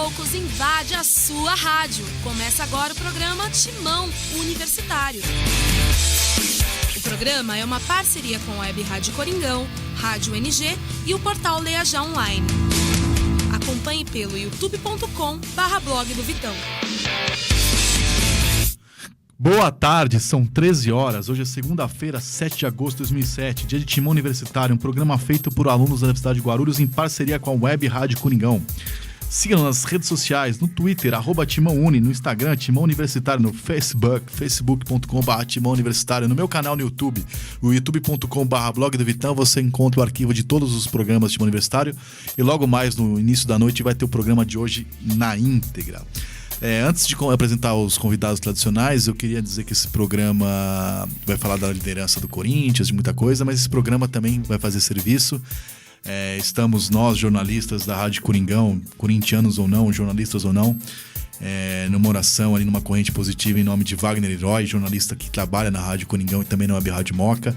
poucos invade a sua rádio. Começa agora o programa Timão Universitário. O programa é uma parceria com a Web Rádio Coringão, Rádio NG e o portal Leia Já Online. Acompanhe pelo youtube.com/blog do Vitão. Boa tarde, são 13 horas. Hoje é segunda-feira, 7 de agosto de 2007, dia de Timão Universitário, um programa feito por alunos da Universidade de Guarulhos em parceria com a Web Rádio Coringão. Siga-nos nas redes sociais, no Twitter, @TimãoUni, no Instagram, Timão Universitário, no Facebook, facebook.com/Timão Universitário, no meu canal no YouTube, o youtube.com/blog do Vitão, você encontra o arquivo de todos os programas de Timão Universitário e logo mais no início da noite vai ter o programa de hoje na íntegra. Antes de apresentar os convidados tradicionais, eu queria dizer que esse programa vai falar da liderança do Corinthians, de muita coisa, mas esse programa também vai fazer serviço. Estamos nós, jornalistas da Rádio Coringão, corintianos ou não, jornalistas ou não, numa oração ali, numa corrente positiva em nome de Wagner Herói, jornalista que trabalha na Rádio Coringão e também na Web Rádio Moca,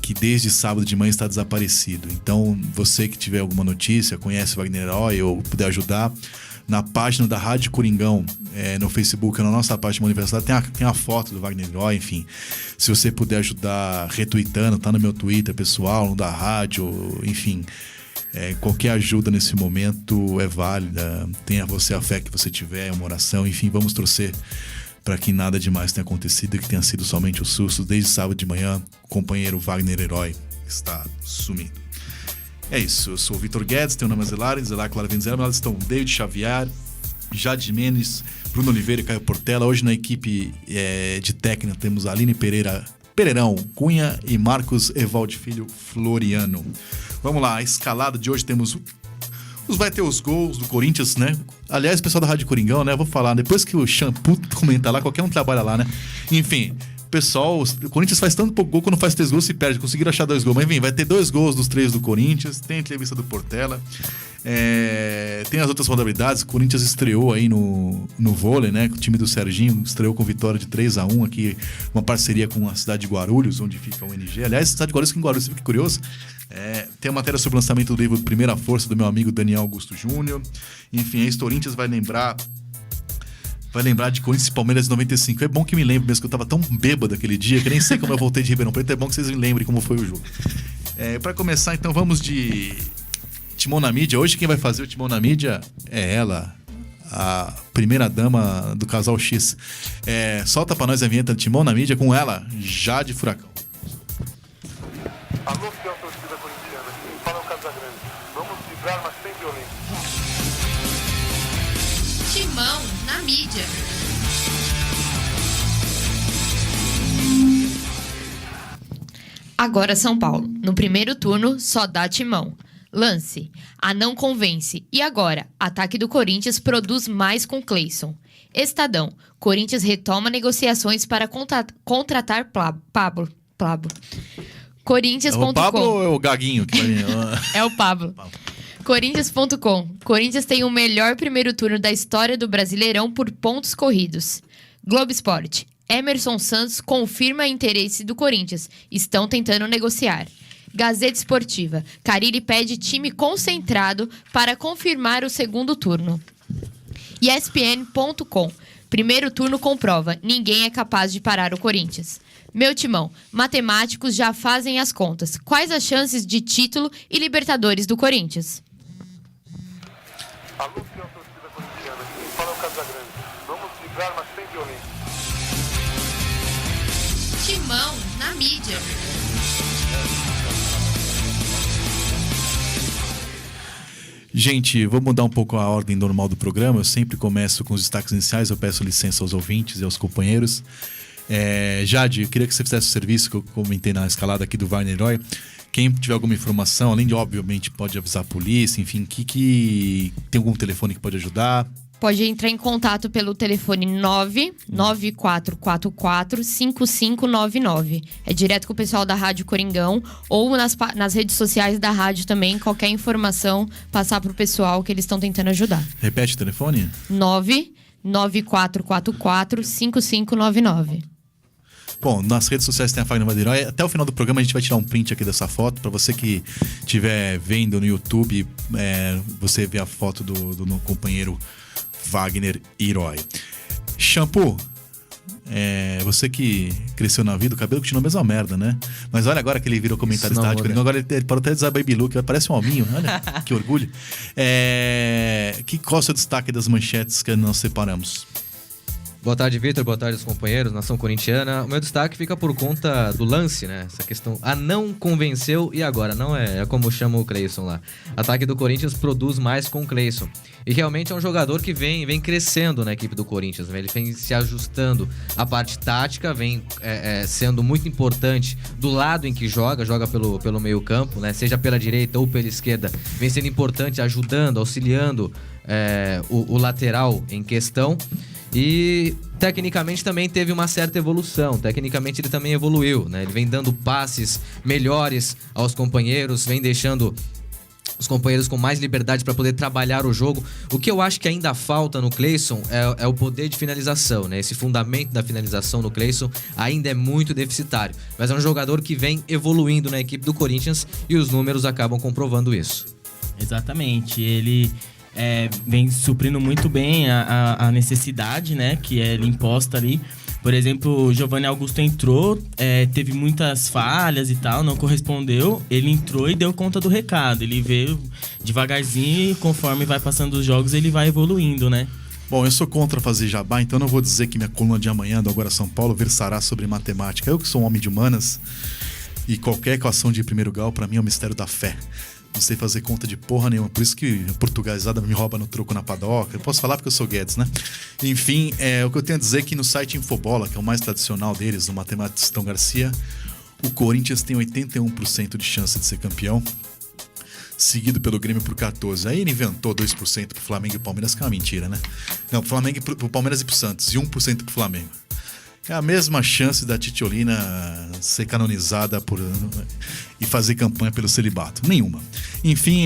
que desde sábado de manhã está desaparecido. Então, você que tiver alguma notícia, conhece o Wagner Herói ou puder ajudar, na página da Rádio Coringão, no Facebook, na nossa página universitária, tem a foto do Wagner Herói, enfim. Se você puder ajudar retweetando, tá no meu Twitter pessoal, no da rádio, enfim. Qualquer ajuda nesse momento é válida. Tenha você a fé que você tiver, uma oração, enfim, vamos torcer para que nada demais tenha acontecido e que tenha sido somente o susto. Desde sábado de manhã, o companheiro Wagner Herói está sumido. É isso, eu sou o Vitor Guedes, tenho o nome é Zelar Clara Venzela, mas estão David Xavier, Jade Menes, Bruno Oliveira e Caio Portela. Hoje na equipe de técnica temos Aline Pereirão Cunha e Marcos Evaldo Filho Floriano. Vamos lá, a escalada de hoje temos... Vai ter os gols do Corinthians, né? Aliás, o pessoal da Rádio Coringão, né? Vou falar, depois que o Shampoo comentar lá, qualquer um trabalha lá, né? Enfim... Pessoal, o Corinthians faz tanto pouco gol, quando faz 3 gols se perde. Conseguiram achar 2 gols, mas enfim, vai ter 2 gols dos 3 do Corinthians. Tem a entrevista do Portela, tem as outras modalidades. O Corinthians estreou aí no vôlei, né? O time do Serginho estreou com vitória de 3-1 aqui, uma parceria com a cidade de Guarulhos, onde fica o UNG. Aliás, a cidade de Guarulhos, que em Guarulhos, você fica curioso. Tem a matéria sobre o lançamento do livro Primeira Força, do meu amigo Daniel Augusto Júnior. Enfim, a Corinthians vai lembrar de Corinthians e Palmeiras de 95. É bom que me lembre mesmo, que eu tava tão bêbado aquele dia, que nem sei como eu voltei de Ribeirão Preto. É bom que vocês me lembrem como foi o jogo. Para começar, então, vamos de Timão na Mídia. Hoje quem vai fazer o Timão na Mídia é ela, a primeira dama do Casal X. Solta pra nós a vinheta de Timão na Mídia com ela, Jade Furacão. Alô, fiel torcida corintiana, quem fala é o Casagrande. Vamos vibrar, mas sem violência. Timão na Mídia. Agora São Paulo. No primeiro turno, só dá Timão. Lance. A não convence. E agora? Ataque do Corinthians produz mais com Cleison. Estadão. Corinthians retoma negociações para contratar Pablo. Corinthians.com. É o Pablo ou é o Gaguinho? É o Pablo. Corinthians.com. Corinthians tem o melhor primeiro turno da história do Brasileirão por pontos corridos. Globo Esporte. Emerson Santos confirma interesse do Corinthians. Estão tentando negociar. Gazeta Esportiva. Carille pede time concentrado para confirmar o segundo turno. ESPN.com. Primeiro turno comprova. Ninguém é capaz de parar o Corinthians. Meu Timão. Matemáticos já fazem as contas. Quais as chances de título e Libertadores do Corinthians? Alô, fiel torcida corintiana, quem fala é o Casagrande. Vamos vibrar, mas sem violência. Timão na Mídia. Gente, vou mudar um pouco a ordem normal do programa. Eu sempre começo com os destaques iniciais. Eu peço licença aos ouvintes e aos companheiros. Jade, eu queria que você fizesse o serviço que eu comentei na escalada aqui do Wagner Herói. Quem tiver alguma informação, além de, obviamente, pode avisar a polícia, enfim, que tem algum telefone que pode ajudar? Pode entrar em contato pelo telefone 99444-5599. É direto com o pessoal da Rádio Coringão ou nas redes sociais da rádio também. Qualquer informação, passar pro pessoal que eles estão tentando ajudar. Repete o telefone? 99444-5599. Bom, nas redes sociais tem a Fagner Vanderlei. Até o final do programa a gente vai tirar um print aqui dessa foto. Pra você que estiver vendo no YouTube, você vê a foto do meu companheiro Wagner Herói. Shampoo. Você que cresceu na vida, o cabelo continua a mesma merda, né? Mas olha agora que ele virou comentarista rádio. Agora ele parou até de usar baby look, parece um alminho, olha que orgulho. Qual é o seu destaque das manchetes que nós separamos? Boa tarde, Vitor. Boa tarde, os companheiros. Nação corintiana. O meu destaque fica por conta do lance, né? Essa questão. Não convenceu e agora? Não é como chama o Cleison lá. Ataque do Corinthians produz mais com o Cleison. E realmente é um jogador que vem crescendo na equipe do Corinthians, né? Ele vem se ajustando. A parte tática vem sendo muito importante do lado em que joga pelo meio campo, né? Seja pela direita ou pela esquerda. Vem sendo importante, ajudando, auxiliando o lateral em questão. E tecnicamente também teve uma certa evolução. Tecnicamente ele também evoluiu, né? Ele vem dando passes melhores aos companheiros, vem deixando os companheiros com mais liberdade para poder trabalhar o jogo. O que eu acho que ainda falta no Cleison é o poder de finalização, né? Esse fundamento da finalização no Cleison ainda é muito deficitário. Mas é um jogador que vem evoluindo na equipe do Corinthians e os números acabam comprovando isso. Exatamente. Ele vem suprindo muito bem a necessidade, né, que é imposta ali. Por exemplo, o Giovanni Augusto entrou, teve muitas falhas e tal, não correspondeu. Ele entrou e deu conta do recado. Ele veio devagarzinho e conforme vai passando os jogos, ele vai evoluindo, né? Bom, eu sou contra fazer jabá, então não vou dizer que minha coluna de amanhã do Agora São Paulo versará sobre matemática. Eu que sou um homem de humanas e qualquer equação de primeiro grau pra mim é o mistério da fé. Não sei fazer conta de porra nenhuma. Por isso que a portuguesada me rouba no troco na padoca. Eu posso falar porque eu sou Guedes, né? Enfim, o que eu tenho a dizer é que no site Infobola, que é o mais tradicional deles, no Matematistão Garcia, o Corinthians tem 81% de chance de ser campeão, seguido pelo Grêmio por 14%. Aí ele inventou 2% pro Flamengo e Palmeiras, que é uma mentira, né? Não, pro Flamengo, pro Palmeiras e pro Santos, e 1% pro Flamengo. É a mesma chance da Titiolina ser canonizada e fazer campanha pelo celibato. Nenhuma. Enfim,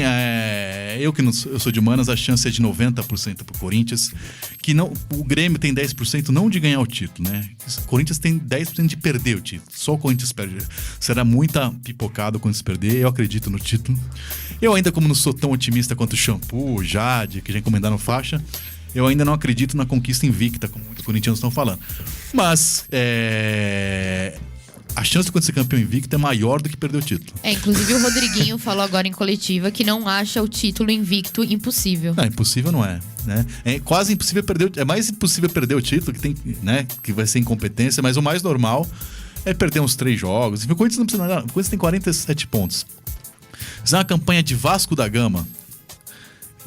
eu sou de humanas, a chance é de 90% pro Corinthians. O Grêmio tem 10% não de ganhar o título, né? O Corinthians tem 10% de perder o título. Só o Corinthians perde. Será muita pipocada quando se perder. Eu acredito no título. Eu ainda, como não sou tão otimista quanto o Shampoo, o Jade, que já encomendaram faixa, eu ainda não acredito na conquista invicta, como muitos corintianos estão falando. Mas a chance de ser campeão invicto é maior do que perder o título. Inclusive o Rodriguinho falou agora em coletiva que não acha o título invicto impossível. Não, impossível não é, né? É quase impossível perder. É mais impossível perder o título, que tem, né? Que vai ser incompetência, mas o mais normal é perder uns 3 jogos. O Corinthians não precisa nada. O Corinthians tem 47 pontos. Fizer uma campanha de Vasco da Gama,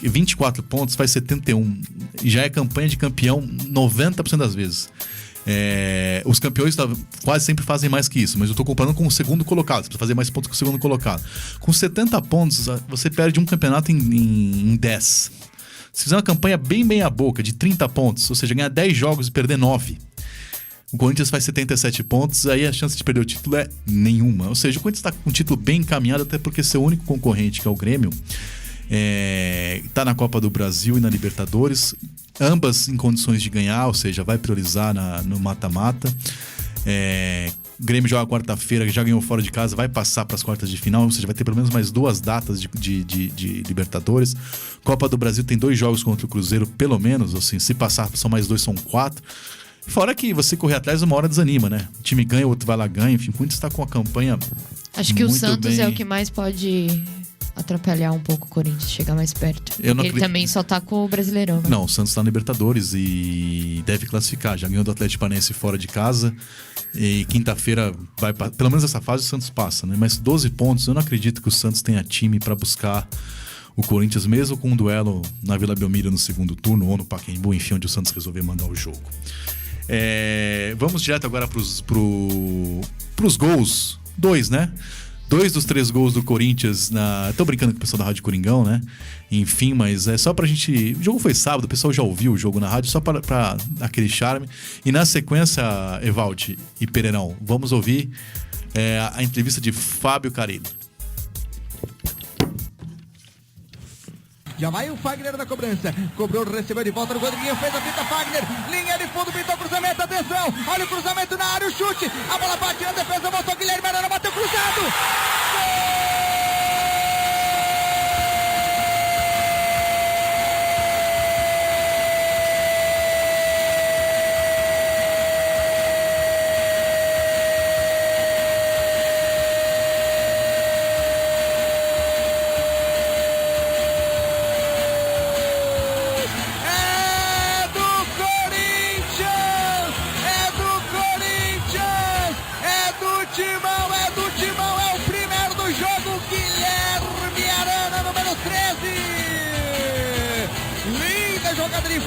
24 pontos, faz 71. E já é campanha de campeão 90% das vezes. Os campeões quase sempre fazem mais que isso, mas eu tô comparando com o segundo colocado. Você precisa fazer mais pontos que o segundo colocado. Com 70 pontos, você perde um campeonato em 10. Se fizer uma campanha bem meia boca, de 30 pontos, ou seja, ganhar 10 jogos e perder 9, o Corinthians faz 77 pontos, aí a chance de perder o título é nenhuma. Ou seja, o Corinthians tá com um título bem encaminhado, até porque seu único concorrente, que é o Grêmio, tá na Copa do Brasil e na Libertadores, ambas em condições de ganhar, ou seja, vai priorizar no mata-mata. O Grêmio joga quarta-feira, já ganhou fora de casa, vai passar para as quartas de final, ou seja, vai ter pelo menos mais 2 datas de Libertadores. Copa do Brasil tem 2 jogos contra o Cruzeiro, pelo menos, assim, se passar são mais 2, são 4. Fora que você correr atrás uma hora desanima, né? O time ganha, o outro vai lá ganha, enfim, o Corinthians está com a campanha. Acho que o Santos é o que mais pode atrapalhar um pouco o Corinthians, chegar mais perto. Ele também só tá com o Brasileirão, né? Não, o Santos tá na Libertadores e deve classificar. Já ganhou do Atlético Paranaense fora de casa. E quinta-feira vai... Pelo menos essa fase o Santos passa, né? Mas 12 pontos, eu não acredito que o Santos tenha time pra buscar o Corinthians, mesmo com um duelo na Vila Belmiro no segundo turno ou no Pacaembu, enfim, onde o Santos resolver mandar o jogo. Vamos direto agora pros gols. 2, né? 2 dos 3 gols do Corinthians Tô brincando com o pessoal da Rádio Coringão, né? Enfim, mas é só pra gente... O jogo foi sábado, o pessoal já ouviu o jogo na rádio, só pra aquele charme. E na sequência, Evaldi e Pereirão, vamos ouvir a entrevista de Fábio Carilli. Já vai o Fagner na cobrança. Cobrou, recebeu de volta no gol do Guinho. Fez a fita Fagner. Linha de fundo, pintou cruzamento. Atenção. Olha o cruzamento na área, o chute. A bola bate na defesa, voltou Guilherme Arana, bateu cruzado.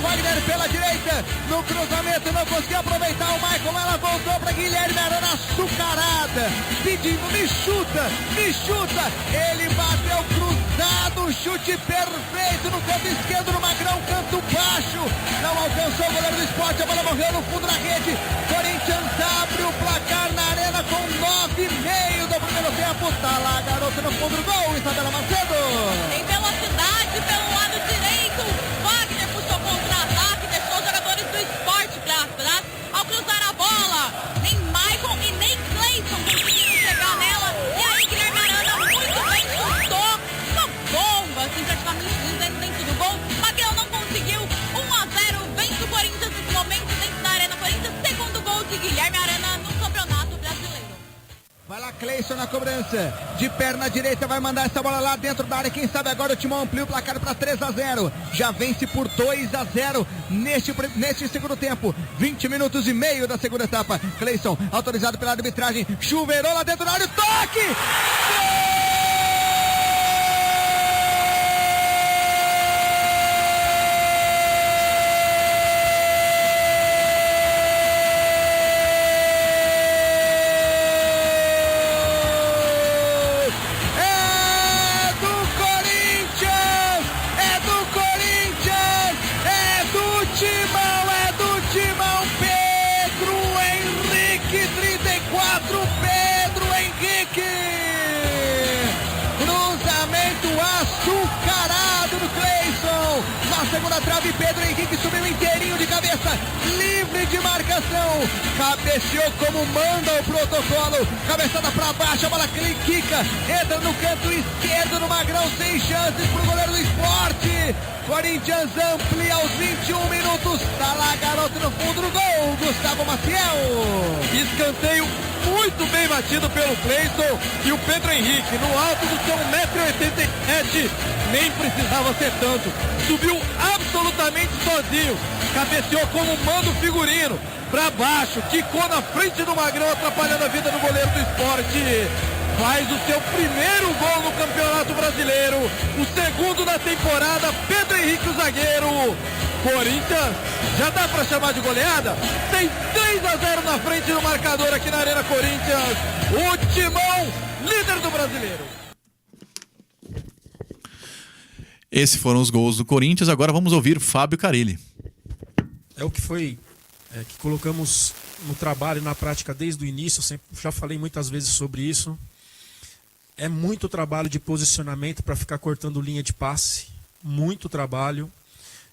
Fagner pela direita, no cruzamento não conseguiu aproveitar o Michael, ela voltou para Guilherme Arana, açucarada, pedindo, me chuta, ele bateu cruzado, chute perfeito no canto esquerdo, no Magrão, canto baixo, não alcançou o goleiro do Sport, a bola morreu no fundo da rede. Corinthians abre o placar na Arena com 9,5 do primeiro tempo, tá lá garoto no fundo do gol, Isabela Macedo. Tem velocidade pelo lado direito, Wagner puxou contra-ataque, deixou os jogadores do Sport para trás. Ao cruzar a bola, nem Michael e nem Clayton conseguiram chegar nela. E aí Guilherme Arana muito bem chutou uma bomba, assim, praticamente dentro do gol. Magrão não conseguiu, 1-0, vence o Corinthians nesse momento dentro da Arena Corinthians. Segundo gol de Guilherme Arana no Campeonato Brasileiro. Vai lá Cleison na cobrança, de perna direita, vai mandar essa bola lá dentro da área, quem sabe agora o Timão amplia o placar para 3-0, já vence por 2-0 neste segundo tempo, 20 minutos e meio da segunda etapa. Cleison, autorizado pela arbitragem, chuveirou lá dentro da área, toque! Gol! Açucarado do Cleison, na segunda trave Pedro Henrique subiu inteirinho de cabeça, livre de marcação, cabeceou como manda o protocolo, cabeçada para baixo, a bola quica, entra no canto esquerdo no Magrão, sem chances pro goleiro do Sport. Corinthians amplia aos 21 minutos, tá lá garoto no fundo do gol, Gustavo Maciel. Escanteio muito bem batido pelo Cleison e o Pedro Henrique, no alto do seu 1,87m, nem precisava ser tanto, subiu absolutamente sozinho, cabeceou como manda o figurino, pra baixo, quicou na frente do Magrão, atrapalhando a vida do goleiro do Sport. Faz o seu primeiro gol no Campeonato Brasileiro, o segundo da temporada, Pedro Henrique, o zagueiro. Corinthians, já dá pra chamar de goleada? Tem 3-0 na frente do marcador aqui na Arena Corinthians. O Timão, líder do Brasileiro. Esses foram os gols do Corinthians, agora vamos ouvir Fábio Carilli. É o que foi, que colocamos no trabalho e na prática desde o início, já falei muitas vezes sobre isso. É muito trabalho de posicionamento para ficar cortando linha de passe, muito trabalho.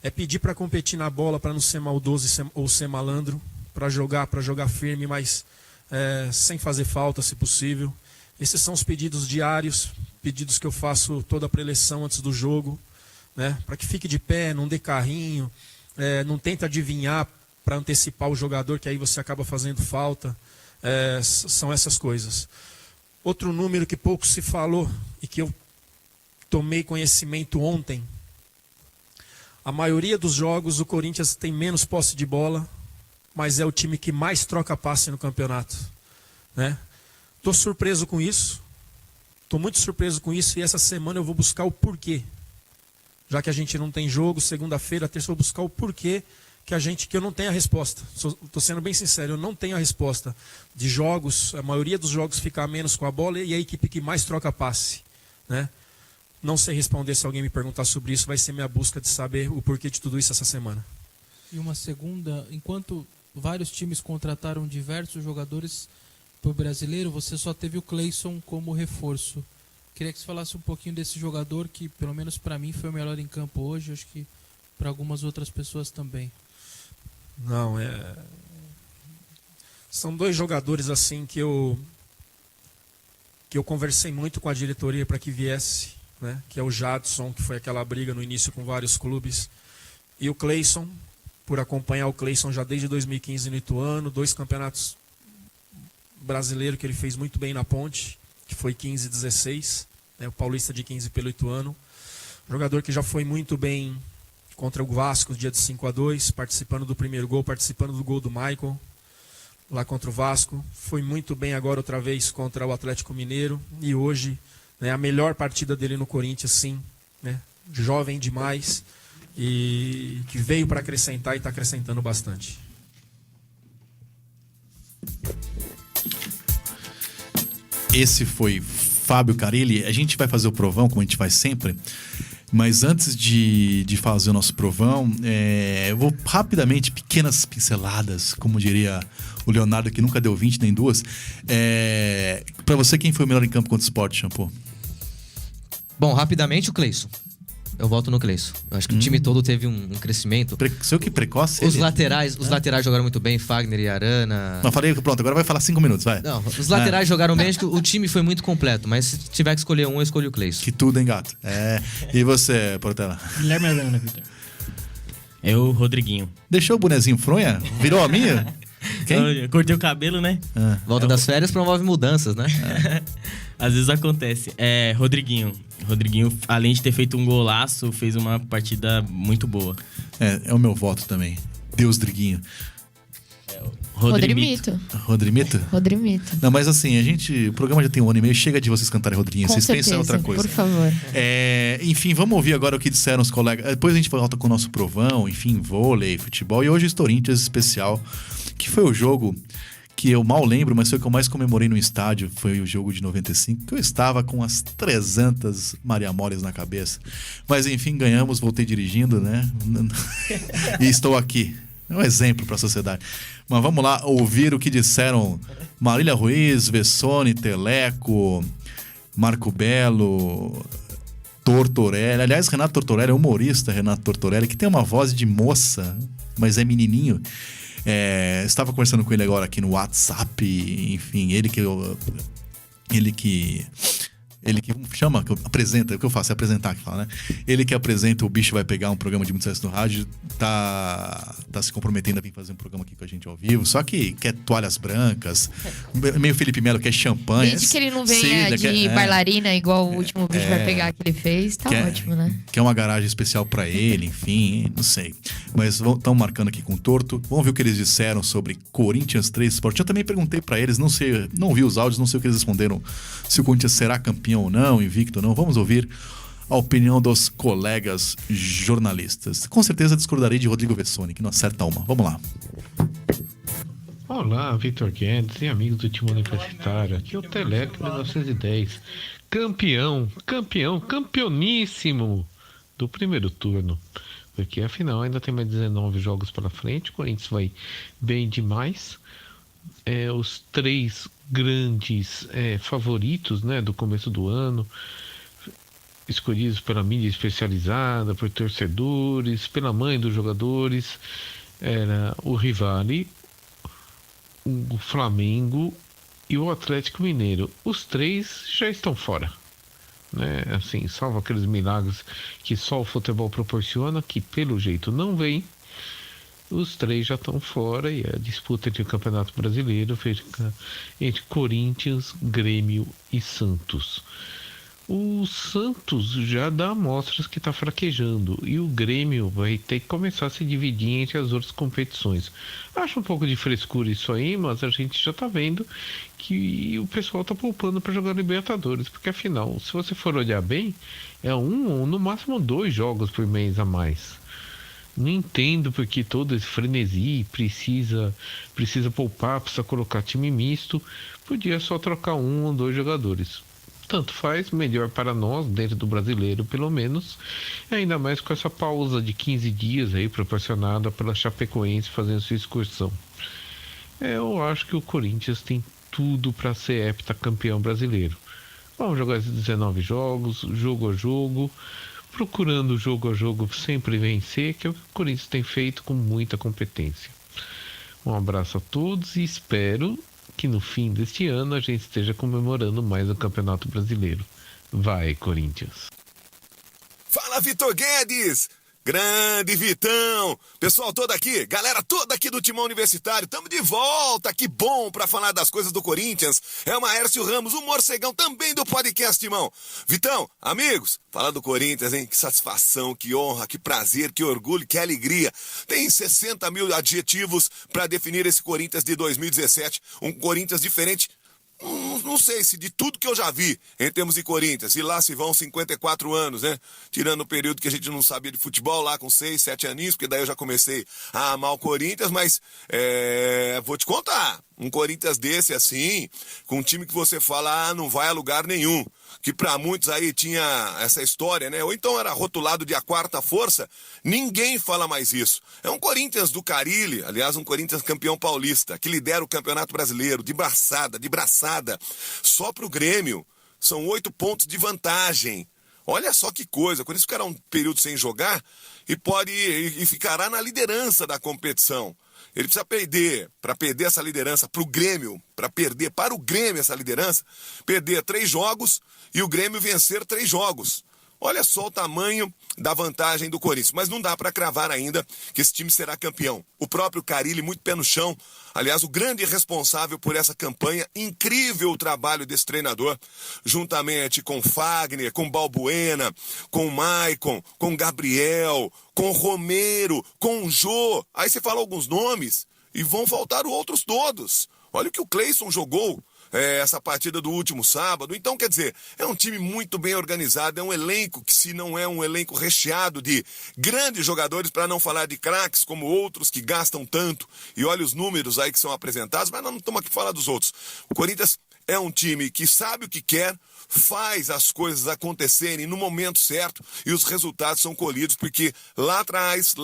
É pedir para competir na bola, para não ser maldoso ou ser malandro, para jogar firme, mas sem fazer falta, se possível. Esses são os pedidos diários, pedidos que eu faço toda a preleção antes do jogo, né? Para que fique de pé, não dê carrinho, não tente adivinhar para antecipar o jogador, que aí você acaba fazendo falta. São essas coisas. Outro número que pouco se falou e que eu tomei conhecimento ontem. A maioria dos jogos o Corinthians tem menos posse de bola, mas é o time que mais troca passe no campeonato, né? Estou surpreso com isso, estou muito surpreso com isso e essa semana eu vou buscar o porquê. Já que a gente não tem jogo, segunda-feira, terça, eu vou buscar o porquê que eu não tenho a resposta. Estou sendo bem sincero, eu não tenho a resposta de jogos, a maioria dos jogos fica menos com a bola e a equipe que mais troca passe, né? Não sei responder, se alguém me perguntar sobre isso, vai ser minha busca de saber o porquê de tudo isso essa semana. E uma segunda, enquanto vários times contrataram diversos jogadores para o Brasileiro, você só teve o Cleison como reforço. Queria que você falasse um pouquinho desse jogador que, pelo menos para mim, foi o melhor em campo hoje. Acho que para algumas outras pessoas também. Não, são dois jogadores assim que eu conversei muito com a diretoria para que viesse, né? Que é o Jadson, que foi aquela briga no início com vários clubes, e o Cleison, por acompanhar o Cleison já desde 2015 no Ituano, 2 campeonatos brasileiros que ele fez muito bem na Ponte, que foi 15 e 16, né? O Paulista de 15 pelo Ituano. Jogador que já foi muito bem contra o Vasco, dia de 5-2, participando do primeiro gol, participando do gol do Michael, lá contra o Vasco. Foi muito bem agora outra vez contra o Atlético Mineiro. E hoje, né, a melhor partida dele no Corinthians, sim. Né? Jovem demais e que veio para acrescentar e está acrescentando bastante. Esse foi Fábio Carilli. A gente vai fazer o provão, como a gente faz sempre. Mas antes de fazer o nosso provão, eu vou rapidamente, pequenas pinceladas, como diria o Leonardo, que nunca deu 20 nem duas. Pra você, quem foi o melhor em campo contra o Sport, Shampoo? Bom, rapidamente o Cleison. Eu voto no Cleison. Eu acho que o time todo teve um crescimento. Seu que precoce? Os laterais jogaram muito bem, Fagner e Arana. Mas falei, pronto, agora vai falar 5 minutos, vai. Não, os laterais jogaram bem, acho que o time foi muito completo. Mas se tiver que escolher um, eu escolho o Cleison. Que tudo, hein, gato? E você, Portela? Guilherme Arana, Vitor. Eu, Rodriguinho. Deixou o bonezinho fronha? Virou a minha? Quem? Eu cortei o cabelo, né? Volta das férias promove mudanças, né? Às vezes acontece. Rodriguinho. Rodriguinho, além de ter feito um golaço, fez uma partida muito boa. É o meu voto também. Deus Driguinho. Rodrimito. Rodrimito? Rodrimito. Não, mas assim, o programa já tem 1 ano e meio, chega de vocês cantarem Rodriguinho. Com vocês certeza, pensam em outra coisa. por favor. Enfim, vamos ouvir agora o que disseram os colegas. Depois a gente volta com o nosso provão, enfim, vôlei, futebol. E hoje o Corinthians especial, que foi o jogo que eu mal lembro, mas foi o que eu mais comemorei no estádio. Foi o jogo de 95, que eu estava com as 300 Maria Moles na cabeça. Mas enfim, ganhamos, voltei dirigindo, né? E estou aqui. É um exemplo para a sociedade. Mas vamos lá ouvir o que disseram Marília Ruiz, Vessone, Teleco, Marco Belo, Tortorelli. Aliás, Renato Tortorelli é humorista, Renato Tortorelli, que tem uma voz de moça, mas é menininho. Estava conversando com ele agora aqui no WhatsApp, enfim, ele que chama, que apresenta, o que eu faço é apresentar, que fala, né? Ele que apresenta o Bicho Vai Pegar, um programa de muito sucesso no rádio, tá se comprometendo a vir fazer um programa aqui com a gente ao vivo, só que quer toalhas brancas, meio Felipe Melo, quer champanhe. Desde que ele não venha de bailarina, igual o último Bicho Vai Pegar que ele fez, tá ótimo, né? Quer uma garagem especial pra ele, enfim, não sei. Mas estão marcando aqui com o Torto. Vamos ver o que eles disseram sobre Corinthians 3 Sport. Eu também perguntei pra eles, não vi os áudios, não sei o que eles responderam, se o Corinthians será campeão ou não, invicto ou não. Vamos ouvir a opinião dos colegas jornalistas. Com certeza discordarei de Rodrigo Vessone, que não acerta uma. Vamos lá. Olá, Vitor Guedes e amigos do time universitário. Aqui é o Teleco 1910. Campeoníssimo do primeiro turno. Porque afinal ainda tem mais 19 jogos pela frente. O Corinthians vai bem demais. Os 3 grandes favoritos, né, do começo do ano, escolhidos pela mídia especializada, por torcedores, pela mãe dos jogadores, era o Rivali, o Flamengo e o Atlético Mineiro. Os 3 já estão fora, né? Assim, salvo aqueles milagres que só o futebol proporciona, que pelo jeito não vem. Os 3 já estão fora e a disputa entre o Campeonato Brasileiro fica entre Corinthians, Grêmio e Santos. O Santos já dá amostras que está fraquejando e o Grêmio vai ter que começar a se dividir entre as outras competições. Acho um pouco de frescura isso aí, mas a gente já está vendo que o pessoal está poupando para jogar Libertadores, porque afinal, se você for olhar bem, é 1 ou no máximo 2 jogos por mês a mais. Não entendo porque todo esse frenesi precisa poupar, precisa colocar time misto. Podia só trocar 1 ou 2 jogadores. Tanto faz, melhor para nós, dentro do brasileiro pelo menos. Ainda mais com essa pausa de 15 dias aí proporcionada pela Chapecoense fazendo sua excursão. Eu acho que o Corinthians tem tudo para ser heptacampeão brasileiro. Vamos jogar esses 19 jogos, jogo a jogo, procurando jogo a jogo sempre vencer, que é o que o Corinthians tem feito com muita competência. Um abraço a todos e espero que no fim deste ano a gente esteja comemorando mais o Campeonato Brasileiro. Vai, Corinthians! Fala, Vitor Guedes! Grande Vitão! Pessoal todo aqui, galera toda aqui do Timão Universitário, tamo de volta, que bom pra falar das coisas do Corinthians. É o Maércio Ramos, o morcegão também do podcast Timão. Vitão, amigos, falar do Corinthians, hein? Que satisfação, que honra, que prazer, que orgulho, que alegria. Tem 60 mil adjetivos pra definir esse Corinthians de 2017, um Corinthians diferente. Não sei se de tudo que eu já vi em termos de Corinthians, e lá se vão 54 anos, né? Tirando o período que a gente não sabia de futebol, lá com 6, 7 aninhos, porque daí eu já comecei a amar o Corinthians, mas vou te contar, um Corinthians desse assim, com um time que você fala, não vai a lugar nenhum, que pra muitos aí tinha essa história, né? Ou então era rotulado de a quarta força, ninguém fala mais isso. É um Corinthians do Carille, aliás, um Corinthians campeão paulista, que lidera o Campeonato Brasileiro, de braçada, só pro Grêmio. São 8 pontos de vantagem. Olha só que coisa, quando eles ficará um período sem jogar e ficará na liderança da competição. Ele precisa perder, para perder essa liderança para o Grêmio, para perder para o Grêmio essa liderança, perder 3 jogos e o Grêmio vencer 3 jogos. Olha só o tamanho da vantagem do Corinthians. Mas não dá para cravar ainda que esse time será campeão. O próprio Carille, muito pé no chão, aliás, o grande responsável por essa campanha, incrível o trabalho desse treinador, juntamente com Fagner, com Balbuena, com Maicon, com Gabriel, com Romero, com Jô. Aí você fala alguns nomes e vão faltar outros todos. Olha o que o Cleison jogou. Essa partida do último sábado. Então, quer dizer, é um time muito bem organizado, é um elenco que, se não é um elenco recheado de grandes jogadores, para não falar de craques como outros que gastam tanto, e olha os números aí que são apresentados, mas nós não estamos aqui para falar dos outros. O Corinthians é um time que sabe o que quer, faz as coisas acontecerem no momento certo e os resultados são colhidos, porque lá atrás,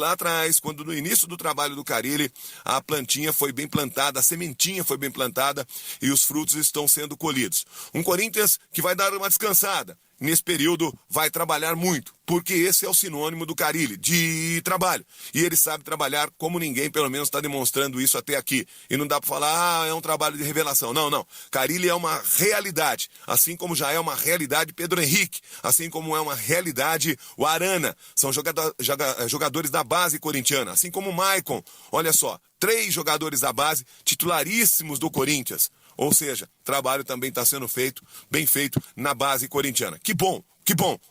quando no início do trabalho do Carille, a plantinha foi bem plantada, a sementinha foi bem plantada e os frutos estão sendo colhidos. Um Corinthians que vai dar uma descansada. Nesse período vai trabalhar muito, porque esse é o sinônimo do Carille, de trabalho. E ele sabe trabalhar como ninguém, pelo menos está demonstrando isso até aqui. E não dá para falar, é um trabalho de revelação. Não. Carille é uma realidade, assim como já é uma realidade Pedro Henrique, assim como é uma realidade o Arana. São jogadores da base corintiana, assim como o Maicon. Olha só, 3 jogadores da base titularíssimos do Corinthians. Ou seja, trabalho também está sendo feito, bem feito, na base corintiana. Que bom.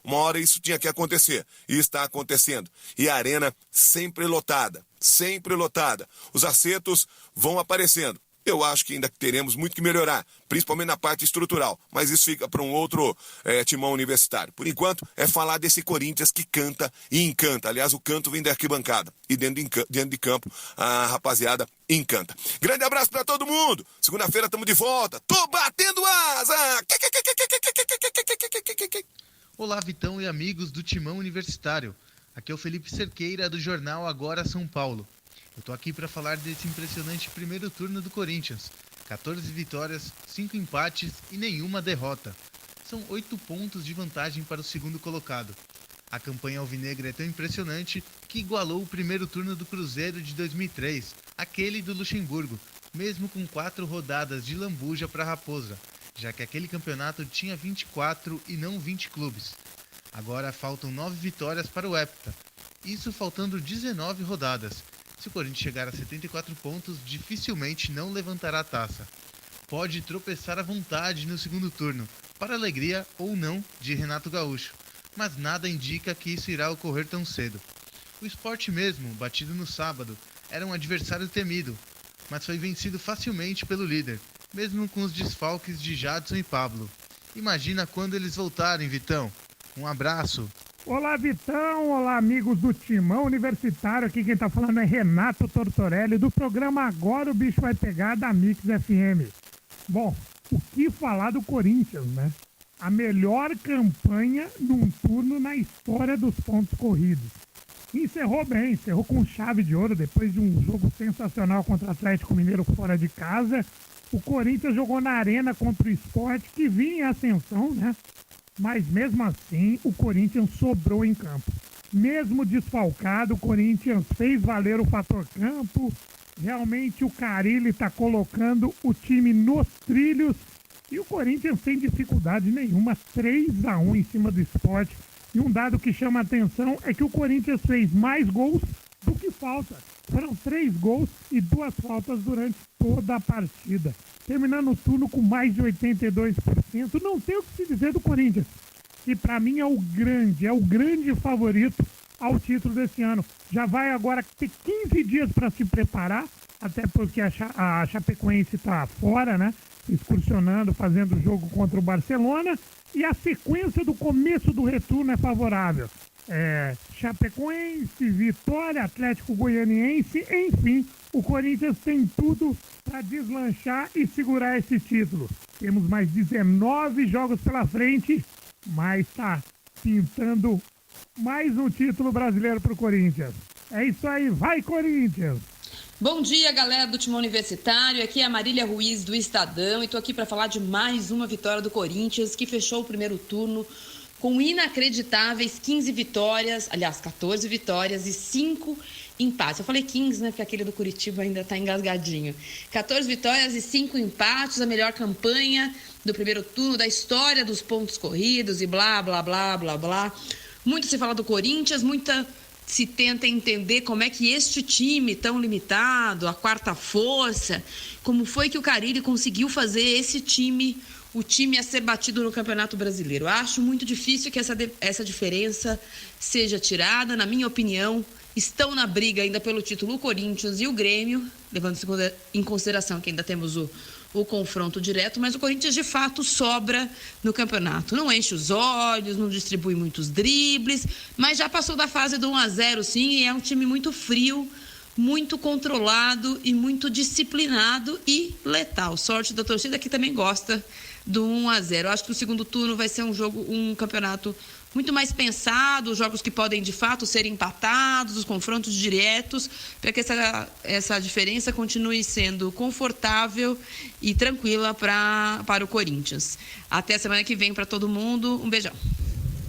Uma hora isso tinha que acontecer. E está acontecendo. E a arena sempre lotada. Os acertos vão aparecendo. Eu acho que ainda teremos muito que melhorar, principalmente na parte estrutural. Mas isso fica para um outro timão universitário. Por enquanto, é falar desse Corinthians que canta e encanta. Aliás, o canto vem da arquibancada. E dentro de campo, a rapaziada encanta. Grande abraço para todo mundo. Segunda-feira estamos de volta. Tô batendo asa! Olá, Vitão e amigos do Timão Universitário. Aqui é o Felipe Cerqueira, do jornal Agora São Paulo. Eu tô aqui para falar desse impressionante primeiro turno do Corinthians. 14 vitórias, 5 empates e nenhuma derrota. São 8 pontos de vantagem para o segundo colocado. A campanha alvinegra é tão impressionante que igualou o primeiro turno do Cruzeiro de 2003, aquele do Luxemburgo, mesmo com 4 rodadas de lambuja para a Raposa, já que aquele campeonato tinha 24 e não 20 clubes. Agora faltam 9 vitórias para o Hepta, isso faltando 19 rodadas. Se o Corinthians chegar a 74 pontos, dificilmente não levantará a taça. Pode tropeçar à vontade no segundo turno, para alegria ou não de Renato Gaúcho, mas nada indica que isso irá ocorrer tão cedo. O Sport mesmo, batido no sábado, era um adversário temido, mas foi vencido facilmente pelo líder, mesmo com os desfalques de Jadson e Pablo. Imagina quando eles voltarem, Vitão. Um abraço. Olá, Vitão. Olá, amigos do Timão Universitário. Aqui quem tá falando é Renato Tortorelli, do programa Agora o Bicho Vai Pegar, da Mix FM. Bom, o que falar do Corinthians, né? A melhor campanha num turno na história dos pontos corridos. Encerrou bem, encerrou com chave de ouro depois de um jogo sensacional contra o Atlético Mineiro fora de casa. O Corinthians jogou na arena contra o Sport, que vinha em ascensão, né? Mas mesmo assim, o Corinthians sobrou em campo. Mesmo desfalcado, o Corinthians fez valer o fator campo. Realmente o Carille está colocando o time nos trilhos. E o Corinthians sem dificuldade nenhuma, 3-1 em cima do Sport. E um dado que chama a atenção é que o Corinthians fez mais gols do que faltas. Foram 3 gols e 2 faltas durante toda a partida. Terminando o turno com mais de 82%. Não tem o que se dizer do Corinthians, que para mim é o grande favorito ao título desse ano. Já vai agora ter 15 dias para se preparar, até porque a Chapecoense está fora, né? Excursionando, fazendo o jogo contra o Barcelona. E a sequência do começo do retorno é favorável. Chapecoense, Vitória, Atlético Goianiense, enfim, o Corinthians tem tudo para deslanchar e segurar esse título. Temos mais 19 jogos pela frente, mas está pintando mais um título brasileiro para o Corinthians. É isso aí, vai Corinthians! Bom dia, galera do Timão Universitário. Aqui é a Marília Ruiz do Estadão e estou aqui para falar de mais uma vitória do Corinthians, que fechou o primeiro turno com inacreditáveis 15 vitórias, aliás, 14 vitórias e 5 empates. Eu falei 15, né, porque aquele do Curitiba ainda está engasgadinho. 14 vitórias e 5 empates, a melhor campanha do primeiro turno da história dos pontos corridos e blá, blá, blá, blá, blá. Muito se fala do Corinthians, se tenta entender como é que este time tão limitado, a quarta força, como foi que o Carille conseguiu fazer esse time, o time a ser batido no Campeonato Brasileiro. Acho muito difícil que essa diferença seja tirada. Na minha opinião, estão na briga ainda pelo título o Corinthians e o Grêmio, levando em consideração que ainda temos o confronto direto, mas o Corinthians de fato sobra no campeonato. Não enche os olhos, não distribui muitos dribles, mas já passou da fase do 1-0 sim, e é um time muito frio, muito controlado e muito disciplinado e letal. Sorte da torcida que também gosta do 1-0. Acho que o segundo turno vai ser um campeonato muito mais pensado, os jogos que podem de fato ser empatados, os confrontos diretos, para que essa diferença continue sendo confortável e tranquila para o Corinthians. Até a semana que vem para todo mundo. Um beijão.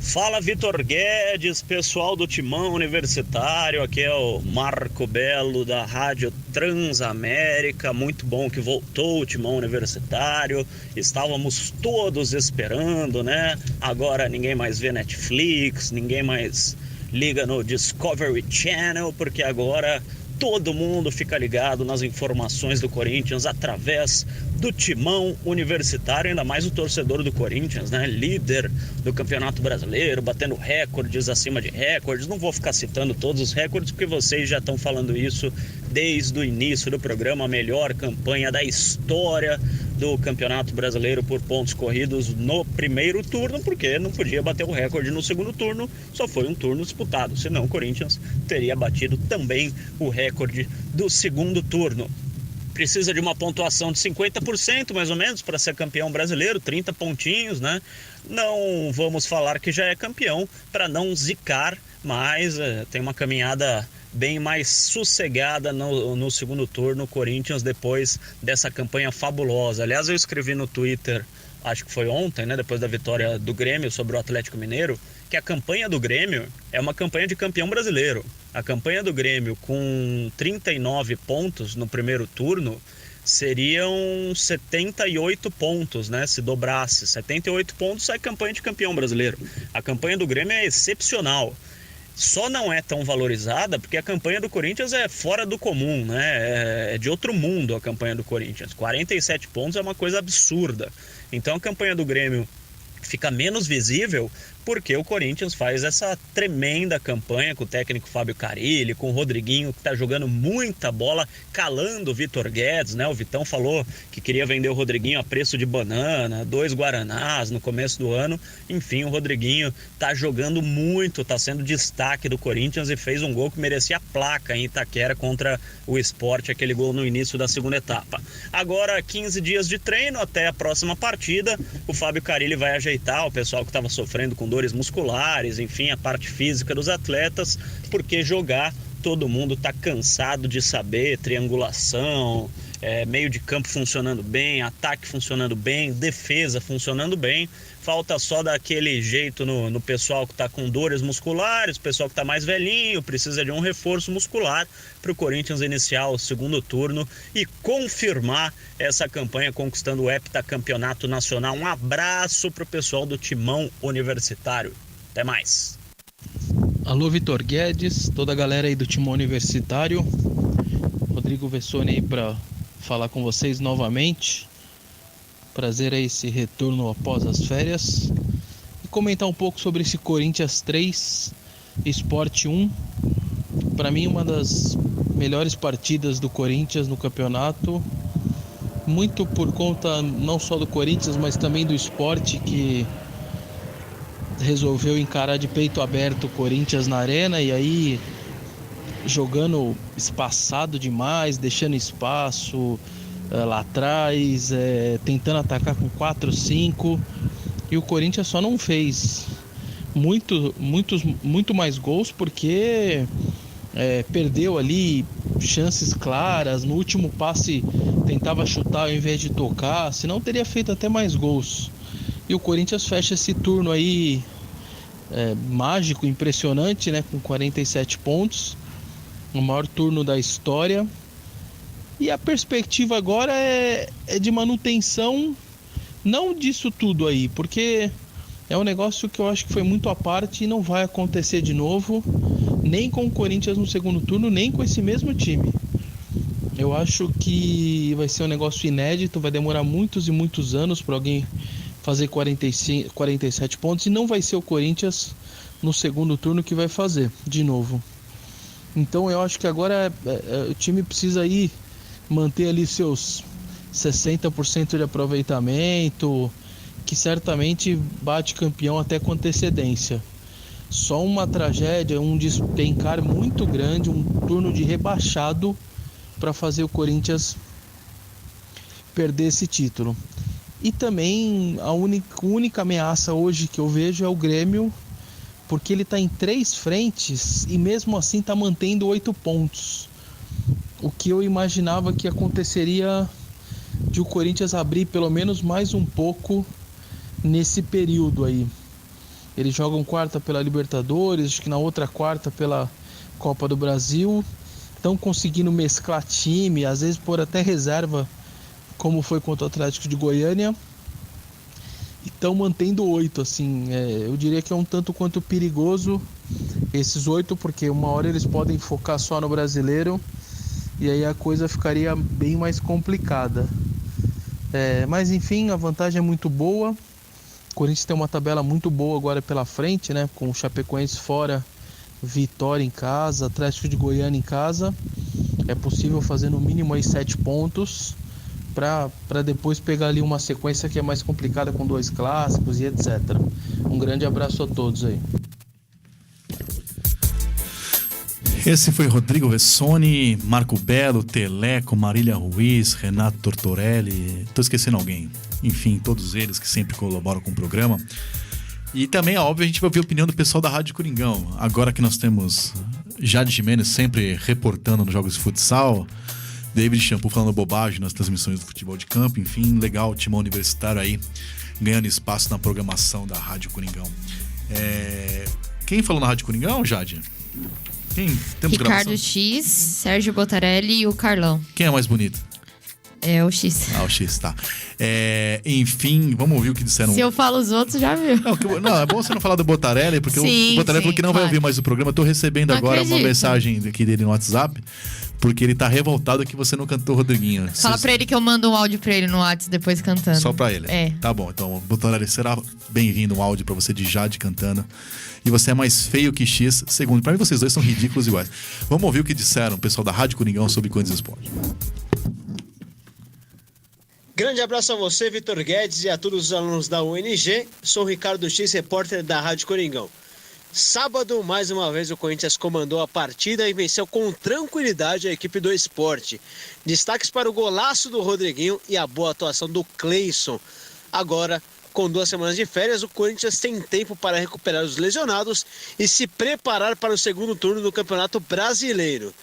Fala, Vitor Guedes, pessoal do Timão Universitário, aqui é o Marco Belo da Rádio Transamérica. Muito bom que voltou o Timão Universitário, estávamos todos esperando, né? Agora ninguém mais vê Netflix, ninguém mais liga no Discovery Channel, porque agora todo mundo fica ligado nas informações do Corinthians através do Timão Universitário, ainda mais o torcedor do Corinthians, né? Líder do Campeonato Brasileiro, batendo recordes acima de recordes. Não vou ficar citando todos os recordes, porque vocês já estão falando isso desde o início do programa. A melhor campanha da história do Campeonato Brasileiro por pontos corridos no primeiro turno, porque não podia bater o recorde no segundo turno, só foi um turno disputado, senão o Corinthians teria batido também o recorde do segundo turno. Precisa de uma pontuação de 50% mais ou menos para ser campeão brasileiro, 30 pontinhos, né? Não vamos falar que já é campeão para não zicar, mas tem uma caminhada bem mais sossegada no segundo turno, o Corinthians, depois dessa campanha fabulosa. Aliás, eu escrevi no Twitter, acho que foi ontem, né, depois da vitória do Grêmio sobre o Atlético Mineiro, que a campanha do Grêmio é uma campanha de campeão brasileiro. A campanha do Grêmio com 39 pontos no primeiro turno seriam 78 pontos, né? Se dobrasse 78 pontos, é campanha de campeão brasileiro. A campanha do Grêmio é excepcional. Só não é tão valorizada porque a campanha do Corinthians é fora do comum, né? É de outro mundo a campanha do Corinthians. 47 pontos é uma coisa absurda. Então a campanha do Grêmio fica menos visível porque o Corinthians faz essa tremenda campanha com o técnico Fábio Carille, com o Rodriguinho, que está jogando muita bola, calando o Vitor Guedes, né? O Vitão falou que queria vender o Rodriguinho a preço de banana, 2 guaranás no começo do ano. Enfim, o Rodriguinho está jogando muito, está sendo destaque do Corinthians e fez um gol que merecia a placa em Itaquera contra o Sport, aquele gol no início da segunda etapa. Agora, 15 dias de treino até a próxima partida. O Fábio Carille vai ajeitar o pessoal que estava sofrendo com dores musculares, enfim, a parte física dos atletas, porque jogar todo mundo está cansado de saber, triangulação, meio de campo funcionando bem, ataque funcionando bem, defesa funcionando bem. Falta só dar aquele jeito no pessoal que está com dores musculares, o pessoal que está mais velhinho, precisa de um reforço muscular para o Corinthians iniciar o segundo turno e confirmar essa campanha conquistando o heptacampeonato nacional. Um abraço para o pessoal do Timão Universitário. Até mais. Alô, Vitor Guedes, toda a galera aí do Timão Universitário. Rodrigo Vessone aí para falar com vocês novamente. Prazer aí esse retorno após as férias. E comentar um pouco sobre esse Corinthians 3, Sport 1. Para mim, uma das melhores partidas do Corinthians no campeonato. Muito por conta não só do Corinthians, mas também do Sport, que resolveu encarar de peito aberto o Corinthians na arena. E aí, jogando espaçado demais, deixando espaço lá atrás, tentando atacar com 4-5, e o Corinthians só não fez muito mais gols porque perdeu ali chances claras. No último passe tentava chutar ao invés de tocar, senão teria feito até mais gols. E o Corinthians fecha esse turno aí mágico, impressionante, né, com 47 pontos, o maior turno da história. E a perspectiva agora é de manutenção, não disso tudo aí, porque é um negócio que eu acho que foi muito à parte e não vai acontecer de novo, nem com o Corinthians no segundo turno, nem com esse mesmo time. Eu acho que vai ser um negócio inédito, vai demorar muitos e muitos anos para alguém fazer 47 pontos, e não vai ser o Corinthians no segundo turno que vai fazer de novo. Então eu acho que agora o time precisa ir manter ali seus 60% de aproveitamento, que certamente bate campeão até com antecedência. Só uma tragédia, um despencar muito grande, um turno de rebaixado para fazer o Corinthians perder esse título. E também a única ameaça hoje que eu vejo é o Grêmio, porque ele está em 3 frentes e mesmo assim está mantendo 8 pontos. O que eu imaginava que aconteceria de o Corinthians abrir pelo menos mais um pouco nesse período aí. Eles jogam quarta pela Libertadores, acho que na outra quarta pela Copa do Brasil. Estão conseguindo mesclar time, às vezes pôr até reserva, como foi contra o Atlético de Goiânia. E estão mantendo 8, assim. Eu diria que é um tanto quanto perigoso esses 8, porque uma hora eles podem focar só no brasileiro e aí a coisa ficaria bem mais complicada. Mas enfim, a vantagem é muito boa. O Corinthians tem uma tabela muito boa agora pela frente, né? Com o Chapecoense fora, Vitória em casa, Atlético de Goiânia em casa. É possível fazer no mínimo aí 7 pontos para depois pegar ali uma sequência que é mais complicada com 2 clássicos e etc. Um grande abraço a todos aí. Esse foi Rodrigo Vessone, Marco Belo, Teleco, Marília Ruiz, Renato Tortorelli. Tô esquecendo alguém. Enfim, todos eles que sempre colaboram com o programa. E também, é óbvio, a gente vai ouvir a opinião do pessoal da Rádio Coringão. Agora que nós temos Jade Jimenez sempre reportando nos jogos de futsal, David Shampoo falando bobagem nas transmissões do futebol de campo. Enfim, legal, o Timão Universitário aí ganhando espaço na programação da Rádio Coringão. Quem falou na Rádio Coringão, Jade? Quem? Temos Ricardo gravação? X, Sérgio Botarelli e o Carlão. Quem é mais bonito? É o X. O X, tá. Enfim, vamos ouvir o que disseram. Se eu falo os outros, já viu. Não, é bom você não falar do Botarelli, porque sim, o Botarelli falou que não vai ouvir mais o programa. Eu tô recebendo agora uma mensagem aqui dele no WhatsApp, porque ele tá revoltado que você não cantou Rodriguinho. Fala pra ele que eu mando um áudio pra ele no WhatsApp depois cantando. Só pra ele? Tá bom, então, Botarelli, será bem-vindo um áudio pra você de Jade cantando. E você é mais feio que X, segundo. Pra mim, vocês dois são ridículos iguais. Vamos ouvir o que disseram o pessoal da Rádio Coringão sobre Corinthians Esporte. Grande abraço a você, Vitor Guedes, e a todos os alunos da UNG. Sou o Ricardo X, repórter da Rádio Coringão. Sábado, mais uma vez, o Corinthians comandou a partida e venceu com tranquilidade a equipe do Sport. Destaques para o golaço do Rodriguinho e a boa atuação do Cleison. Agora, com 2 semanas de férias, o Corinthians tem tempo para recuperar os lesionados e se preparar para o segundo turno do Campeonato Brasileiro.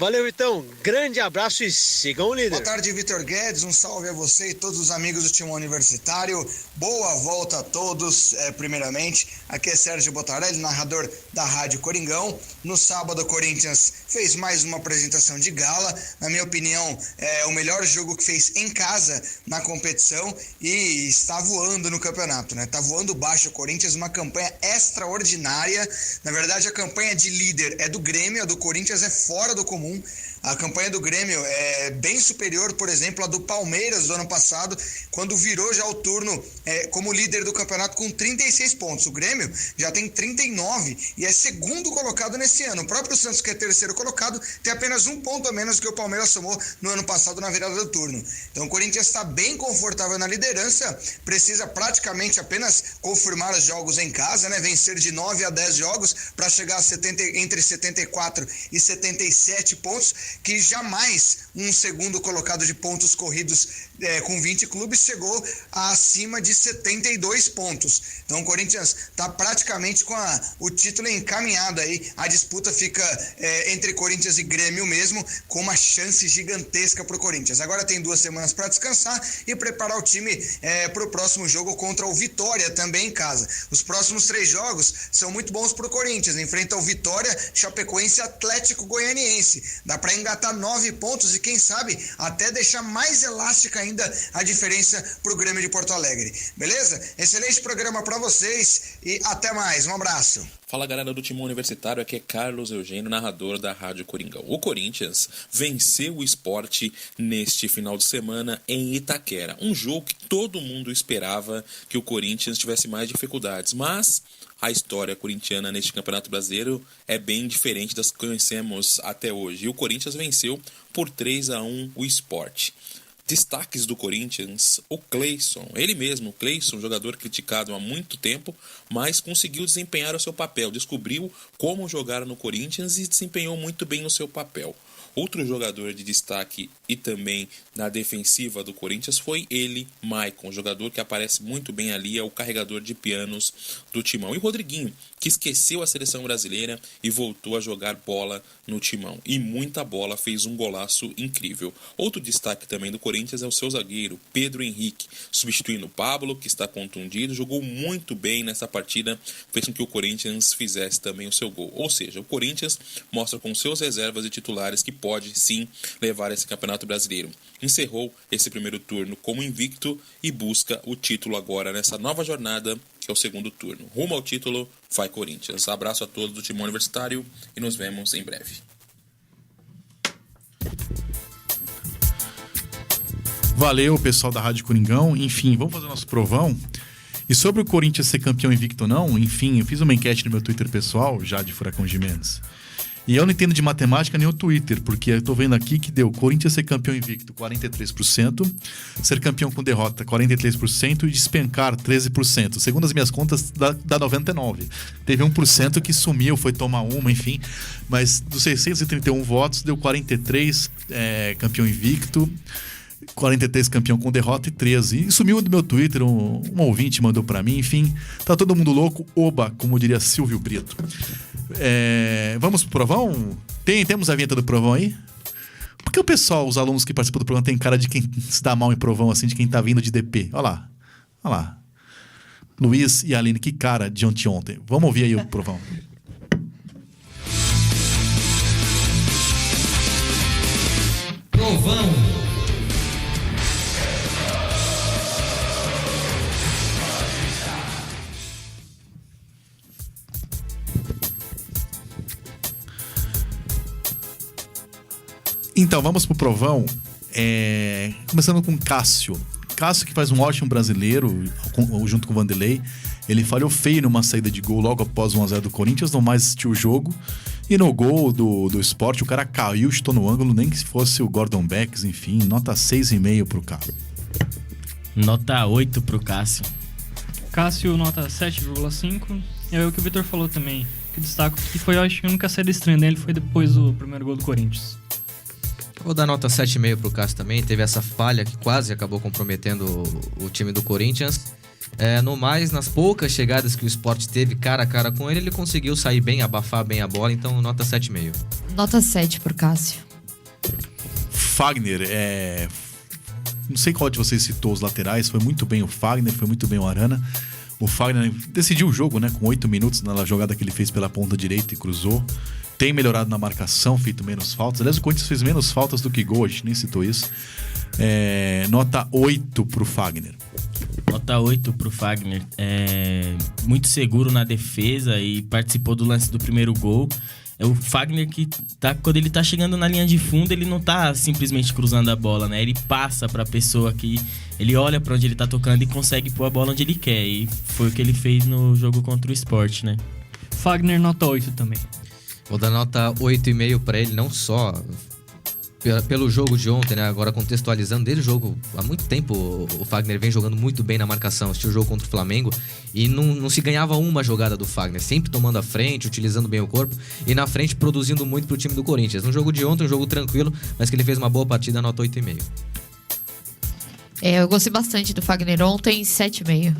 Valeu, Vitão. Grande abraço e sigam o líder. Boa tarde, Vitor Guedes. Um salve a você e todos os amigos do Timão Universitário. Boa volta a todos, primeiramente. Aqui é Sérgio Botarelli, narrador da Rádio Coringão. No sábado, o Corinthians fez mais uma apresentação de gala. Na minha opinião, é o melhor jogo que fez em casa na competição e está voando no campeonato, né? Está voando baixo o Corinthians, uma campanha extraordinária. Na verdade, a campanha de líder é do Grêmio, a do Corinthians é fora do comum. A campanha do Grêmio é bem superior, por exemplo, à do Palmeiras do ano passado, quando virou já o turno como líder do campeonato com 36 pontos. O Grêmio já tem 39 e é segundo colocado nesse ano. O próprio Santos, que é terceiro colocado, tem apenas um ponto a menos que o Palmeiras somou no ano passado na virada do turno. Então o Corinthians está bem confortável na liderança, precisa praticamente apenas confirmar os jogos em casa, né? Vencer de 9 a 10 jogos para chegar a entre 74 e 77 pontos, que jamais um segundo colocado de pontos corridos com 20 clubes chegou acima de 72 pontos. Então o Corinthians está praticamente com o título encaminhado aí. A disputa fica entre Corinthians e Grêmio mesmo, com uma chance gigantesca para o Corinthians. Agora tem 2 semanas para descansar e preparar o time para o próximo jogo contra o Vitória, também em casa. Os próximos 3 jogos são muito bons para o Corinthians. Enfrenta o Vitória, Chapecoense e Atlético Goianiense. Dá para engatar 9 pontos e quem sabe até deixar mais elástica ainda a diferença para o Grêmio de Porto Alegre. Beleza? Excelente programa para vocês e até mais. Um abraço. Fala, galera do Timão Universitário, aqui é Carlos Eugênio, narrador da Rádio Coringão. O Corinthians venceu o Sport neste final de semana em Itaquera. Um jogo que todo mundo esperava que o Corinthians tivesse mais dificuldades, mas a história corintiana neste Campeonato Brasileiro é bem diferente das que conhecemos até hoje. E o Corinthians venceu por 3-1 o Sport. Destaques do Corinthians, o Cleison, ele mesmo, o Cleison, jogador criticado há muito tempo, mas conseguiu desempenhar o seu papel, descobriu como jogar no Corinthians e desempenhou muito bem o seu papel. Outro jogador de destaque e também na defensiva do Corinthians foi ele, Maicon, jogador que aparece muito bem ali, é o carregador de pianos do Timão. E o Rodriguinho, que esqueceu a seleção brasileira e voltou a jogar bola no Timão. E muita bola, fez um golaço incrível. Outro destaque também do Corinthians é o seu zagueiro, Pedro Henrique, substituindo o Pablo, que está contundido, jogou muito bem nessa partida, fez com que o Corinthians fizesse também o seu gol. Ou seja, o Corinthians mostra com seus reservas e titulares que pode sim levar esse Campeonato Brasileiro. Encerrou esse primeiro turno como invicto e busca o título agora nessa nova jornada, que é o segundo turno. Rumo ao título, vai Corinthians. Abraço a todos do Timão Universitário e nos vemos em breve. Valeu, pessoal da Rádio Coringão. Enfim, vamos fazer nosso provão. E sobre o Corinthians ser campeão invicto ou não, enfim, eu fiz uma enquete no meu Twitter pessoal, já de Furacão Gimenez. E eu não entendo de matemática nem o Twitter, porque eu tô vendo aqui que deu Corinthians ser campeão invicto, 43%, ser campeão com derrota, 43%, e despencar, 13%. Segundo as minhas contas, dá 99%. Teve 1% que sumiu, foi tomar uma, enfim. Mas dos 631 votos, deu 43 campeão invicto, 43 campeão com derrota e 13. E sumiu do meu Twitter, um ouvinte mandou pra mim, enfim. Tá todo mundo louco, oba, como diria Silvio Brito. Vamos pro provão? Temos a vinheta do provão aí? Porque o pessoal, os alunos que participam do provão, tem cara de quem se dá mal em provão, assim, de quem tá vindo de DP. Olha lá. Luiz e Aline, que cara de ontem. Vamos ouvir aí o provão. Provão. Então, vamos pro provão. Começando com Cássio. Cássio, que faz um ótimo brasileiro, junto com o Vanderlei. Ele falhou feio numa saída de gol logo após 1-0 do Corinthians, não mais assistiu o jogo. E no gol do Sport, o cara caiu, chutou no ângulo, nem que se fosse o Gordon Becks, enfim. Nota 6,5 pro Cássio. Nota 8 pro Cássio. Cássio, nota 7,5. É o que o Vitor falou também. Que destaco que foi, eu acho que a única saída estranha dele foi depois do primeiro gol do Corinthians. Vou dar nota 7,5 pro Cássio também. Teve essa falha que quase acabou comprometendo o time do Corinthians. No mais, nas poucas chegadas que o Sport teve cara a cara com ele conseguiu sair bem, abafar bem a bola. Então, nota 7,5. Nota 7 pro Cássio. Fagner, não sei qual de vocês citou os laterais, foi muito bem o Fagner, foi muito bem o Arana. O Fagner decidiu o jogo, né, com 8 minutos na jogada que ele fez pela ponta direita e cruzou. Tem melhorado na marcação, feito menos faltas. Aliás, o Corinthians fez menos faltas do que gol, a gente nem citou isso. Nota 8 pro Fagner. Nota 8 pro Fagner. Muito seguro na defesa e participou do lance do primeiro gol. É o Fagner que quando ele tá chegando na linha de fundo, ele não tá simplesmente cruzando a bola, né? Ele passa pra pessoa que ele olha pra onde ele tá tocando e consegue pôr a bola onde ele quer. E foi o que ele fez no jogo contra o Sport, né? Fagner, nota 8 também. Vou dar nota 8,5 pra ele, não só pelo jogo de ontem, né? Agora contextualizando, desde o jogo, há muito tempo o Fagner vem jogando muito bem na marcação. Assistiu o jogo contra o Flamengo e não se ganhava uma jogada do Fagner, sempre tomando a frente, utilizando bem o corpo e na frente produzindo muito pro time do Corinthians. No jogo de ontem, um jogo tranquilo, mas que ele fez uma boa partida, nota 8,5. Eu gostei bastante do Fagner ontem, 7,5.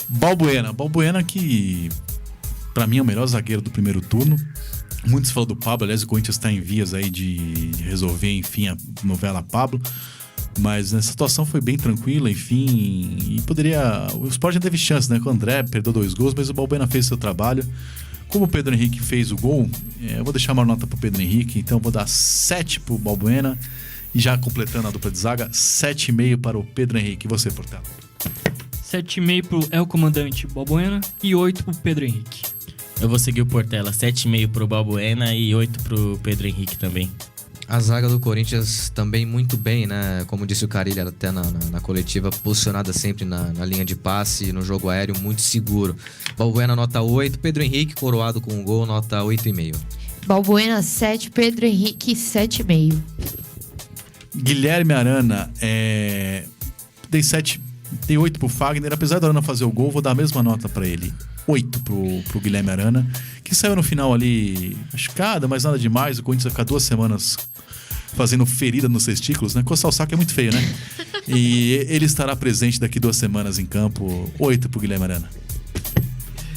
Balbuena que pra mim é o melhor zagueiro do primeiro turno. Muitos falam do Pablo, aliás, o Corinthians está em vias aí de resolver, enfim, a novela Pablo. Mas nessa situação foi bem tranquila, enfim, e poderia... O Sport já teve chance, né? Com o André perdeu 2 gols, mas o Balbuena fez seu trabalho. Como o Pedro Henrique fez o gol, eu vou deixar uma nota pro Pedro Henrique, então eu vou dar 7 pro Balbuena. E já completando a dupla de zaga, 7,5 para o Pedro Henrique. E você, Portela? 7,5 pro El Comandante Balbuena e 8 pro Pedro Henrique. Eu vou seguir o Portela, 7,5 pro Balbuena e 8 pro Pedro Henrique também. A zaga do Corinthians também muito bem, né? Como disse o Carilli até na coletiva, posicionada sempre na linha de passe, no jogo aéreo, muito seguro. Balbuena, nota 8. Pedro Henrique, coroado com um gol, nota 8,5. Balbuena, 7. Pedro Henrique, 7,5. Guilherme Arana, dei 7, dei 8 pro Fagner. Apesar do Arana fazer o gol, vou dar a mesma nota pra ele. 8 pro Guilherme Arana, que saiu no final ali machucado, mas nada demais. O Corinthians vai ficar 2 semanas fazendo ferida nos testículos, né? Coçar o saco é muito feio, né? E ele estará presente daqui 2 semanas em campo. 8 pro Guilherme Arana.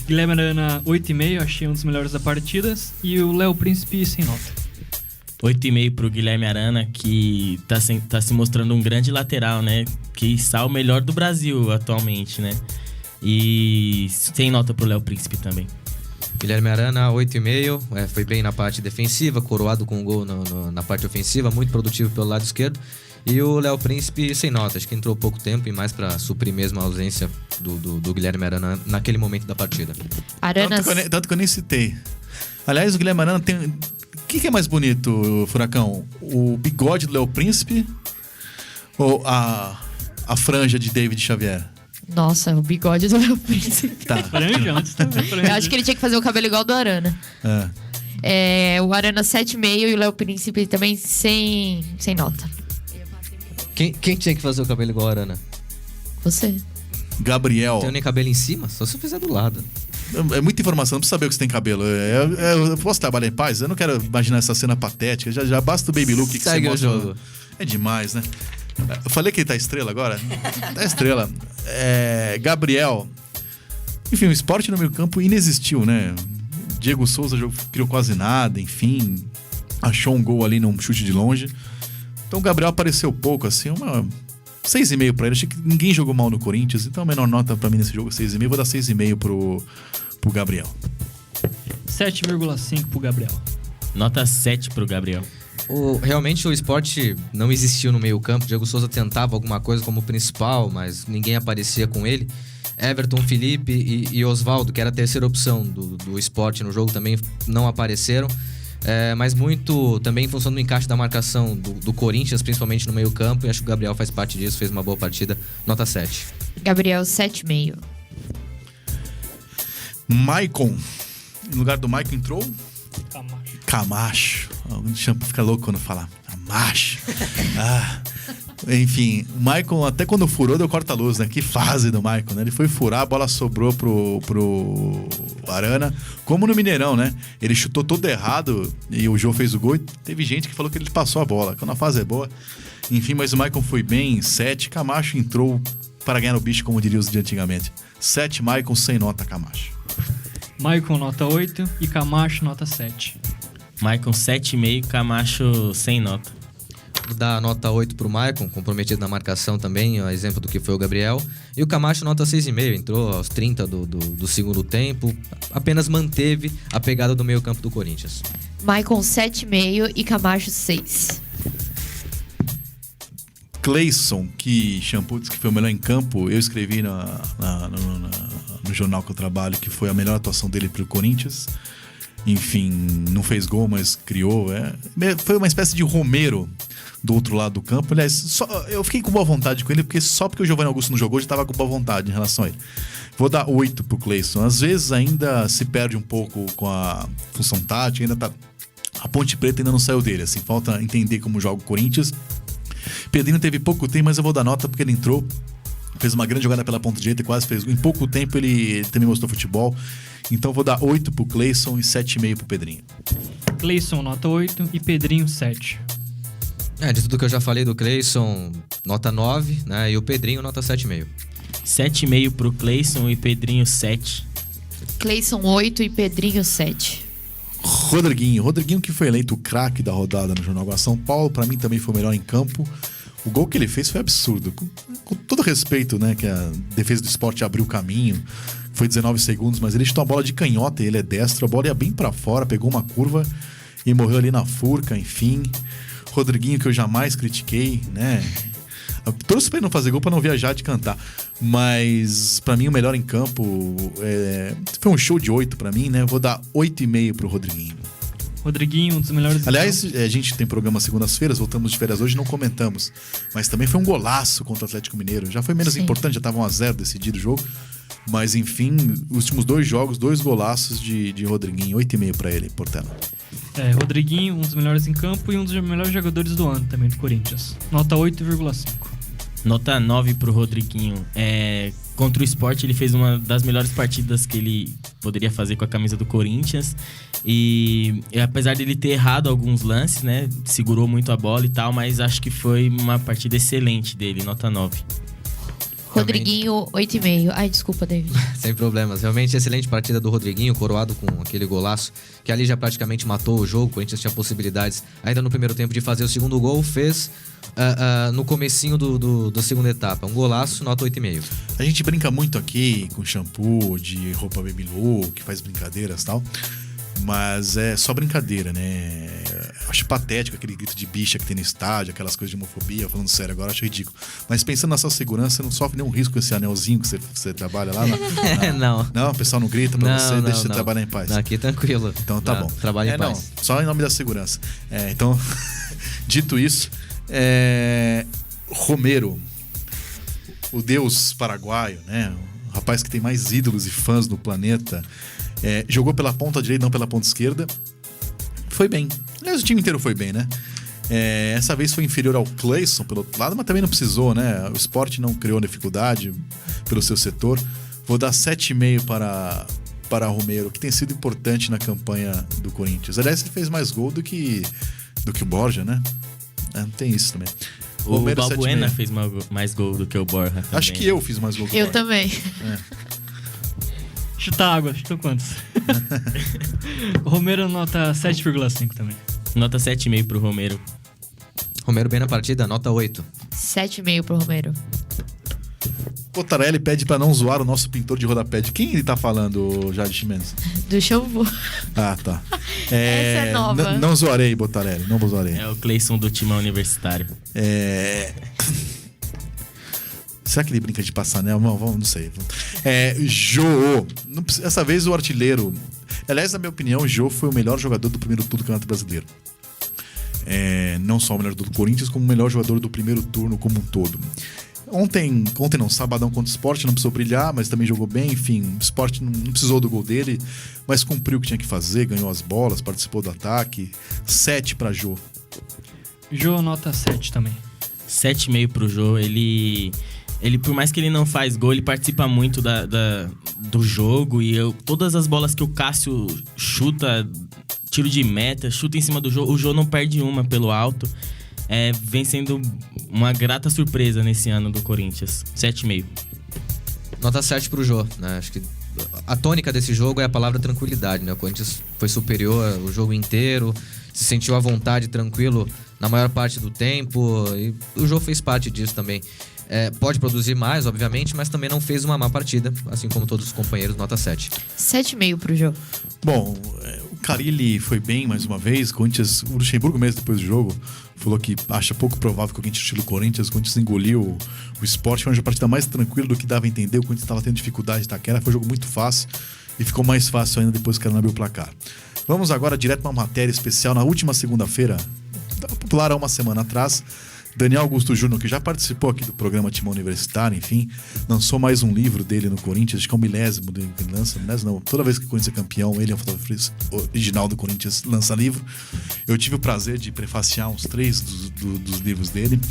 Guilherme Arana, 8,5, achei um dos melhores da partida. E o Léo Príncipe, sem nota. 8,5 pro Guilherme Arana, que tá se mostrando um grande lateral, né? Que está o melhor do Brasil atualmente, né? E sem nota pro Léo Príncipe também. Guilherme Arana, 8,5. Foi bem na parte defensiva, coroado com um gol na parte ofensiva, muito produtivo pelo lado esquerdo. E o Léo Príncipe, sem nota. Acho que entrou pouco tempo e mais pra suprir mesmo a ausência do Guilherme Arana naquele momento da partida. Tanto que eu nem citei. Aliás, o Guilherme Arana tem... O que é mais bonito, Furacão? O bigode do Léo Príncipe ou a franja de David Xavier? Nossa, o bigode do Léo Príncipe. Tá. Eu acho que ele tinha que fazer o cabelo igual do Arana. O Arana 7,5 e o Léo Príncipe também sem nota. Quem tinha que fazer o cabelo igual ao Arana? Você. Gabriel. Não tenho nem cabelo em cima, só se eu fizer do lado. É muita informação, não precisa saber o que você tem cabelo. Eu posso trabalhar em paz? Eu não quero imaginar essa cena patética. Já basta o baby look que você mostra. Jogo. É demais, né? Eu falei que ele tá estrela agora? Tá estrela. Gabriel. Enfim, o Sport no meio campo inexistiu, né? Diego Souza criou quase nada, enfim. Achou um gol ali num chute de longe. Então o Gabriel apareceu pouco, assim, 6,5 pra ele. Achei que ninguém jogou mal no Corinthians, então a menor nota pra mim nesse jogo é 6,5. Vou dar 6,5 pro Gabriel. 7,5 pro Gabriel. Nota 7 pro Gabriel. Realmente o Sport não existiu no meio campo. Diego Souza tentava alguma coisa como principal, mas ninguém aparecia com ele. Everton, Felipe e Osvaldo, que era a terceira opção do Sport no jogo, também não apareceram. Mas muito também em função do encaixe da marcação do Corinthians, principalmente no meio campo. E acho que o Gabriel faz parte disso, fez uma boa partida. Nota 7. Gabriel, 7,5. Maicon. No lugar do Maicon entrou? Camacho. O Champa fica louco quando fala Camacho. Enfim, o Maicon, até quando furou, deu corta-luz, né? Que fase do Maicon, né? Ele foi furar, a bola sobrou pro Arana, como no Mineirão, né? Ele chutou todo errado e o Jô fez o gol e teve gente que falou que ele passou a bola. Quando a fase é boa. Enfim, mas o Maicon foi bem, 7. Camacho entrou para ganhar o bicho, como diriam os de antigamente. 7, Maicon, sem nota, Camacho. Maicon, nota 8 e Camacho, nota 7. Maicon 7,5, Camacho sem nota. Vou dar nota 8 pro Maicon, comprometido na marcação também, a exemplo do que foi o Gabriel. E o Camacho nota 6,5, entrou aos 30 do segundo tempo, apenas manteve a pegada do meio campo do Corinthians. Maicon 7,5 e Camacho 6. Cleison, que Shampoo disse que foi o melhor em campo, eu escrevi no jornal que eu trabalho que foi a melhor atuação dele pro Corinthians. Enfim, não fez gol, mas criou. Foi uma espécie de Romero do outro lado do campo. Aliás, eu fiquei com boa vontade com ele, porque só porque o Giovanni Augusto não jogou, eu já estava com boa vontade em relação a ele. Vou dar 8 pro Cleison. Às vezes ainda se perde um pouco com a função tática, ainda tá... A Ponte Preta ainda não saiu dele, assim, falta entender como joga o Corinthians. Pedrinho teve pouco tempo, mas eu vou dar nota porque ele entrou, fez uma grande jogada pela ponta direita e quase fez. Em pouco tempo ele também mostrou futebol. Então vou dar 8 pro Cleison e 7,5 pro Pedrinho. Cleison, nota 8 e Pedrinho, 7. De tudo que eu já falei do Cleison, nota 9, né? E o Pedrinho, nota 7,5. 7,5 pro Cleison e Pedrinho, 7. Cleison, 8 e Pedrinho, 7. Rodriguinho que foi eleito o craque da rodada no Jornal Agora São Paulo, pra mim também foi o melhor em campo. O gol que ele fez foi absurdo. Com todo respeito, né, que a defesa do Sport abriu o caminho, foi 19 segundos, mas ele chutou a bola de canhota e ele é destro, a bola ia bem pra fora, pegou uma curva e morreu ali na furca, enfim. Rodriguinho que eu jamais critiquei, né? Eu torço pra ele não fazer gol pra não viajar de cantar. Mas pra mim o melhor em campo foi um show de 8 pra mim, né? Vou dar 8,5 pro Rodriguinho. Rodriguinho, um dos melhores... Aliás, a gente tem programa segundas-feiras, voltamos de férias hoje, não comentamos. Mas também foi um golaço contra o Atlético Mineiro. Já foi menos importante, já tava 1-0 decidido o jogo. Mas enfim, os últimos 2 jogos, 2 golaços de Rodriguinho. 8,5 pra ele, Portela. Rodriguinho, um dos melhores em campo e um dos melhores jogadores do ano também do Corinthians. Nota 8,5. Nota 9 pro Rodriguinho. Contra o Sport, ele fez uma das melhores partidas que ele poderia fazer com a camisa do Corinthians. E apesar dele ter errado alguns lances, né? Segurou muito a bola e tal, mas acho que foi uma partida excelente dele, nota 9. Rodriguinho, 8,5. Ai, desculpa, David. Sem problemas. Realmente excelente partida do Rodriguinho, coroado com aquele golaço, que ali já praticamente matou o jogo. O Corinthians tinha possibilidades ainda no primeiro tempo de fazer o segundo gol. Fez no comecinho da segunda etapa. Um golaço, nota 8,5. A gente brinca muito aqui com shampoo de roupa baby look, que faz brincadeiras e tal. Mas é só brincadeira, né? Eu acho patético aquele grito de bicha que tem no estádio, aquelas coisas de homofobia, falando sério agora, acho ridículo. Mas pensando na sua segurança, você não sofre nenhum risco com esse anelzinho que você trabalha lá? Não. Não, o pessoal não grita pra você, deixa você trabalhar em paz. Aqui tranquilo. Então tá bom. Trabalha em paz. Não, só em nome da segurança. Então, dito isso, Romero, o deus paraguaio, né? O rapaz que tem mais ídolos e fãs no planeta. Jogou pela ponta direita, não pela ponta esquerda. Foi bem. Aliás, o time inteiro foi bem, né? Essa vez foi inferior ao Cleison pelo outro lado, mas também não precisou, né? O Sport não criou dificuldade pelo seu setor. Vou dar 7,5 para Romero, que tem sido importante na campanha do Corinthians. Aliás, ele fez mais gol do que o Borja, né? Tem isso também. O Balbuena fez mais gol do que o Borja também. Acho que eu fiz mais gol que o Eu Borja. também. Chuta água, chutou quantos? O Romero nota 7,5 também. Nota 7,5 pro Romero. Romero bem na partida, nota 8. 7,5 pro Romero. Botarelli pede pra não zoar o nosso pintor de rodapé. De quem ele tá falando, Jade Chimenez? Do shampoo. Ah, tá. Essa é nova. Não zoarei, Botarelli, não vou zoarei. É o Cleison do Timão Universitário. Será que ele brinca de passar anel? Não sei. Jô. Essa vez o artilheiro. Aliás, na minha opinião, o Jô foi o melhor jogador do primeiro turno do Campeonato Brasileiro. Não só o melhor jogador do Corinthians, como o melhor jogador do primeiro turno como um todo. Ontem não, sabadão contra o Sport, não precisou brilhar, mas também jogou bem. Enfim, o Sport não precisou do gol dele, mas cumpriu o que tinha que fazer, ganhou as bolas, participou do ataque. 7 pra Jô. Jô, nota 7 também. 7,5 pro Jô. Ele, por mais que ele não faz gol, ele participa muito do jogo. E todas as bolas que o Cássio chuta, tiro de meta, chuta em cima do Jô, o Jô não perde uma pelo alto. Vem sendo uma grata surpresa nesse ano do Corinthians. 7,5. Nota 7 pro Jô, né? Acho que a tônica desse jogo é a palavra tranquilidade, né? O Corinthians foi superior o jogo inteiro, se sentiu à vontade, tranquilo na maior parte do tempo, e o jogo fez parte disso também. Pode produzir mais, obviamente, mas também não fez uma má partida, assim como todos os companheiros, nota 7. 7,5 pro jogo. Bom, o Carille foi bem mais uma vez. O Luxemburgo mesmo, depois do jogo, falou que acha pouco provável que alguém tire o estilo Corinthians. O Corinthians engoliu o Sport. Foi uma partida mais tranquila do que dava a entender. O Corinthians estava tendo dificuldade de Itaquera. Foi um jogo muito fácil e ficou mais fácil ainda depois que o cara não abriu o placar. Vamos agora direto para uma matéria especial. Na última segunda-feira, popular há uma semana atrás, Daniel Augusto Júnior, que já participou aqui do programa Timão Universitário, enfim, lançou mais um livro dele no Corinthians, acho que é o milésimo dele que lança, não, toda vez que o Corinthians é campeão, ele é o fotógrafo original do Corinthians, lança livro. Eu tive o prazer de prefaciar uns 3 dos livros dele,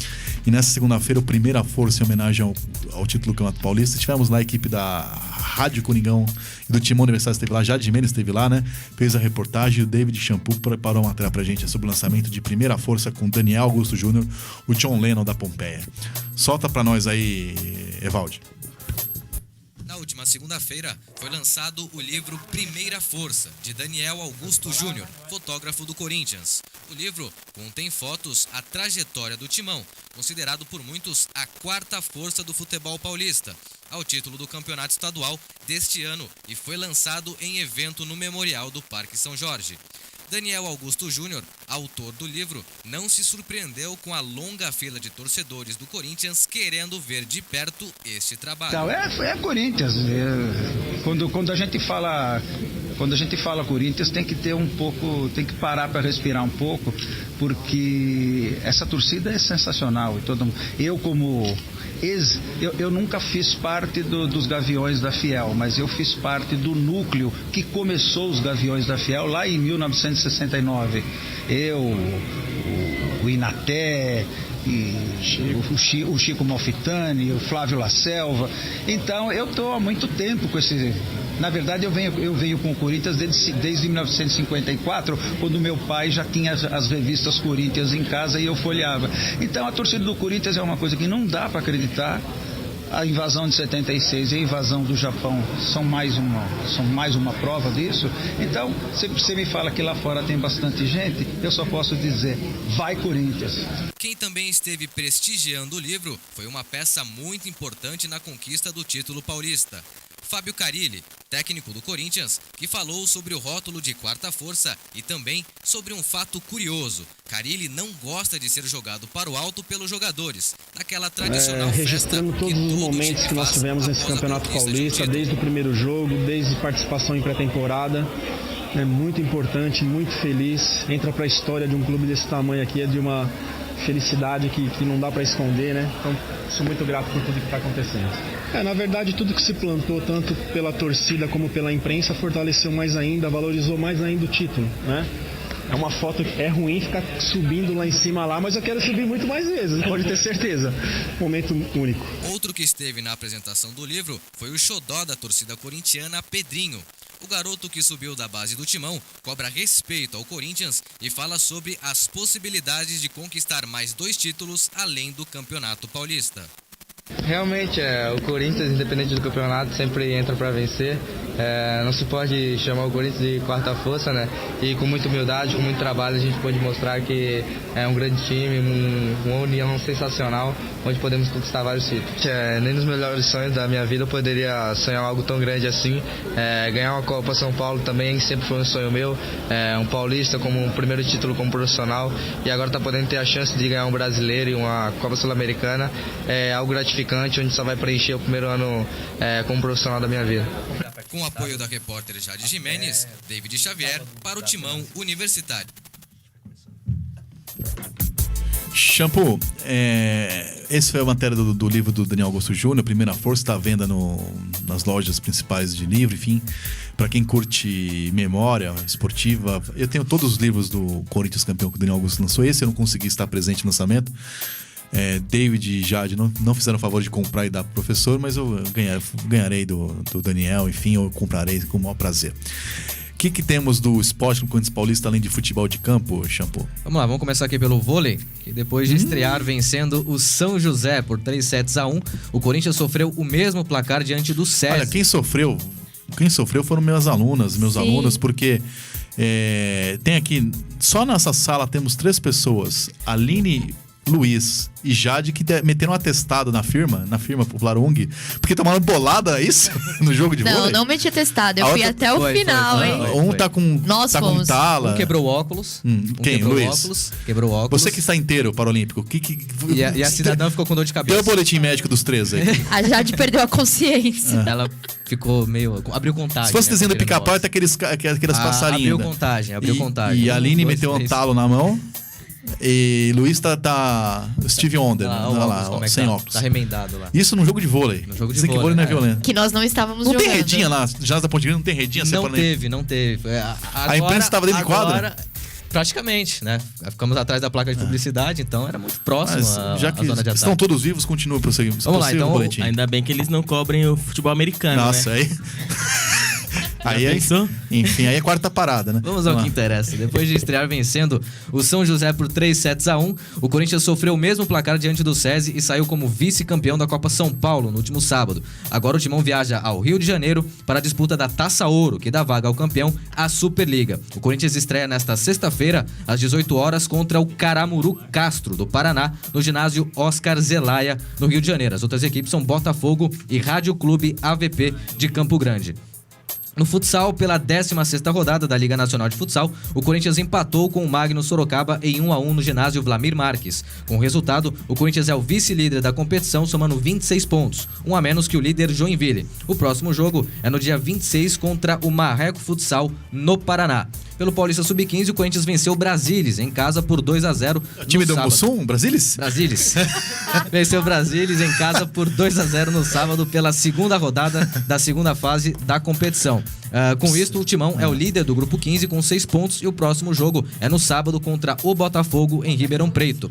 e nessa segunda-feira, o Primeira Força, em homenagem ao título do Campeonato Paulista, tivemos lá a equipe da Rádio Coringão e do Timão Universitário, esteve lá, Jade Jimenez esteve lá, né, fez a reportagem, e o David Shampoo preparou uma matéria pra gente sobre o lançamento de Primeira Força com Daniel Augusto Júnior, o John Lennon da Pompeia. Solta pra nós aí, Evaldi. Na última segunda-feira, foi lançado o livro Primeira Força, de Daniel Augusto Júnior, fotógrafo do Corinthians. O livro contém fotos à trajetória do Timão, considerado por muitos a 4ª força do futebol paulista, ao título do campeonato estadual deste ano, e foi lançado em evento no Memorial do Parque São Jorge. Daniel Augusto Júnior, autor do livro, não se surpreendeu com a longa fila de torcedores do Corinthians querendo ver de perto este trabalho. Então, é Corinthians. Quando a gente fala Corinthians, tem que ter um pouco, tem que parar para respirar um pouco, porque essa torcida é sensacional. Eu nunca fiz parte dos Gaviões da Fiel, mas eu fiz parte do núcleo que começou os Gaviões da Fiel lá em 1969. O Inaté, o Chico Malfitani, o Flávio La Selva. Então eu estou há muito tempo com esse... Na verdade eu venho com o Corinthians desde 1954, quando meu pai já tinha as revistas Corinthians em casa e eu folheava. Então a torcida do Corinthians é uma coisa que não dá para acreditar. A invasão de 76 e a invasão do Japão são mais uma prova disso. Então, se você me fala que lá fora tem bastante gente, eu só posso dizer, vai Corinthians. Quem também esteve prestigiando o livro foi uma peça muito importante na conquista do título paulista. Fábio Carille, técnico do Corinthians, que falou sobre o rótulo de 4ª força e também sobre um fato curioso. Carille não gosta de ser jogado para o alto pelos jogadores, naquela tradicional registrando todos os momentos que nós tivemos nesse Campeonato Paulista, desde o primeiro jogo, desde participação em pré-temporada. É muito importante, muito feliz. Entra para a história de um clube desse tamanho aqui, é de uma felicidade que não dá para esconder, né? Então, sou muito grato por tudo que está acontecendo. Na verdade, tudo que se plantou, tanto pela torcida como pela imprensa, fortaleceu mais ainda, valorizou mais ainda o título, né? É uma foto que é ruim ficar subindo lá em cima lá, mas eu quero subir muito mais vezes, pode ter certeza. Momento único. Outro que esteve na apresentação do livro foi o xodó da torcida corintiana, Pedrinho. O garoto que subiu da base do Timão cobra respeito ao Corinthians e fala sobre as possibilidades de conquistar mais 2 títulos além do Campeonato Paulista. Realmente, o Corinthians, independente do campeonato, sempre entra para vencer. Não se pode chamar o Corinthians de 4ª força, né? E com muita humildade, com muito trabalho, a gente pode mostrar que é um grande time, uma união sensacional, onde podemos conquistar vários títulos. Nem nos melhores sonhos da minha vida eu poderia sonhar algo tão grande assim. Ganhar uma Copa São Paulo também sempre foi um sonho meu. Um paulista como um primeiro título como profissional, e agora tá podendo ter a chance de ganhar um brasileiro e uma Copa Sul-Americana. É algo gratificante, onde só vai preencher o primeiro ano como profissional da minha vida. Com o apoio da repórter Jade Jimenez, David Xavier para o Timão Universitário. Shampoo, esse foi a matéria do livro do Daniel Augusto Júnior, Primeira Força, está à venda nas lojas principais de livro, enfim. Para quem curte memória esportiva, eu tenho todos os livros do Corinthians campeão que o Daniel Augusto lançou. Esse eu não consegui estar presente no lançamento. David e Jade não fizeram o favor de comprar e dar pro professor, mas eu ganharei do Daniel, enfim, eu comprarei com o maior prazer. O que temos do esporte no Corinthians Paulista, além de futebol de campo, Shampoo? Vamos lá, vamos começar aqui pelo vôlei, que depois de estrear vencendo o São José por 3-1, o Corinthians sofreu o mesmo placar diante do SESI. Olha, quem sofreu Quem sofreu foram meus Sim. alunos, porque tem aqui, só nessa sala temos 3 pessoas, Aline, Luiz e Jade, que meteram um atestado na firma Popular UNG, porque tomaram bolada, isso? No jogo de vôlei? Não meti atestado, eu fui até o final, hein? Um tá com tala. Um quebrou o óculos. Quem? Quebrou Luiz? o óculos. Quebrou o óculos. Você que está inteiro, Paralímpico. E a cidadã ficou com dor de cabeça. Deu o boletim médico dos 3 aí. A Jade perdeu a consciência. Ela ficou meio... Abriu contagem. Se fosse desenho do Pica-Pau, tem aqueles passarinhos. Abriu contagem. E a Aline meteu um talo na mão. E Luiz tá Steve Wonder, sem óculos. Tá remendado lá. Isso no jogo de vôlei. Dizem que vôlei não é violento. Que nós não estávamos jogando. jogando. Não tem redinha lá, já da Ponte Grande não tem redinha? Não teve. A imprensa estava dentro de quadra? Praticamente, né? Ficamos atrás da placa de publicidade, então era muito próximo já que zona de estão ataque. todos vivos, continua prosseguindo. Vamos lá, então, ainda bem que eles não cobrem o futebol americano, Nossa, né? Aí enfim, aí é quarta parada, né? Vamos ao que interessa. Depois de estrear vencendo o São José por 3-1, o Corinthians sofreu o mesmo placar diante do SESI e saiu como vice-campeão da Copa São Paulo no último sábado. Agora o Timão viaja ao Rio de Janeiro para a disputa da Taça Ouro, que dá vaga ao campeão, a Superliga. O Corinthians estreia nesta sexta-feira, às 18 horas, contra o Caramuru Castro, do Paraná, no ginásio Oscar Zelaya, no Rio de Janeiro. As outras equipes são Botafogo e Rádio Clube AVP de Campo Grande. No futsal, pela 16ª rodada da Liga Nacional de Futsal, o Corinthians empatou com o Magno Sorocaba em 1-1 no ginásio Vlamir Marques. Com o resultado, o Corinthians é o vice-líder da competição, somando 26 pontos, um a menos que o líder Joinville. O próximo jogo é no dia 26 contra o Marreco Futsal, no Paraná. Pelo Paulista Sub-15, o Corinthians venceu o Brasilis em casa por 2-0. O time do Mussum, Brasilis? Brasilis. Venceu o Brasilis em casa por 2-0 no sábado pela segunda rodada da segunda fase da competição. Com isso, o Timão é o líder do grupo 15 com 6 pontos e o próximo jogo é no sábado contra o Botafogo em Ribeirão Preto.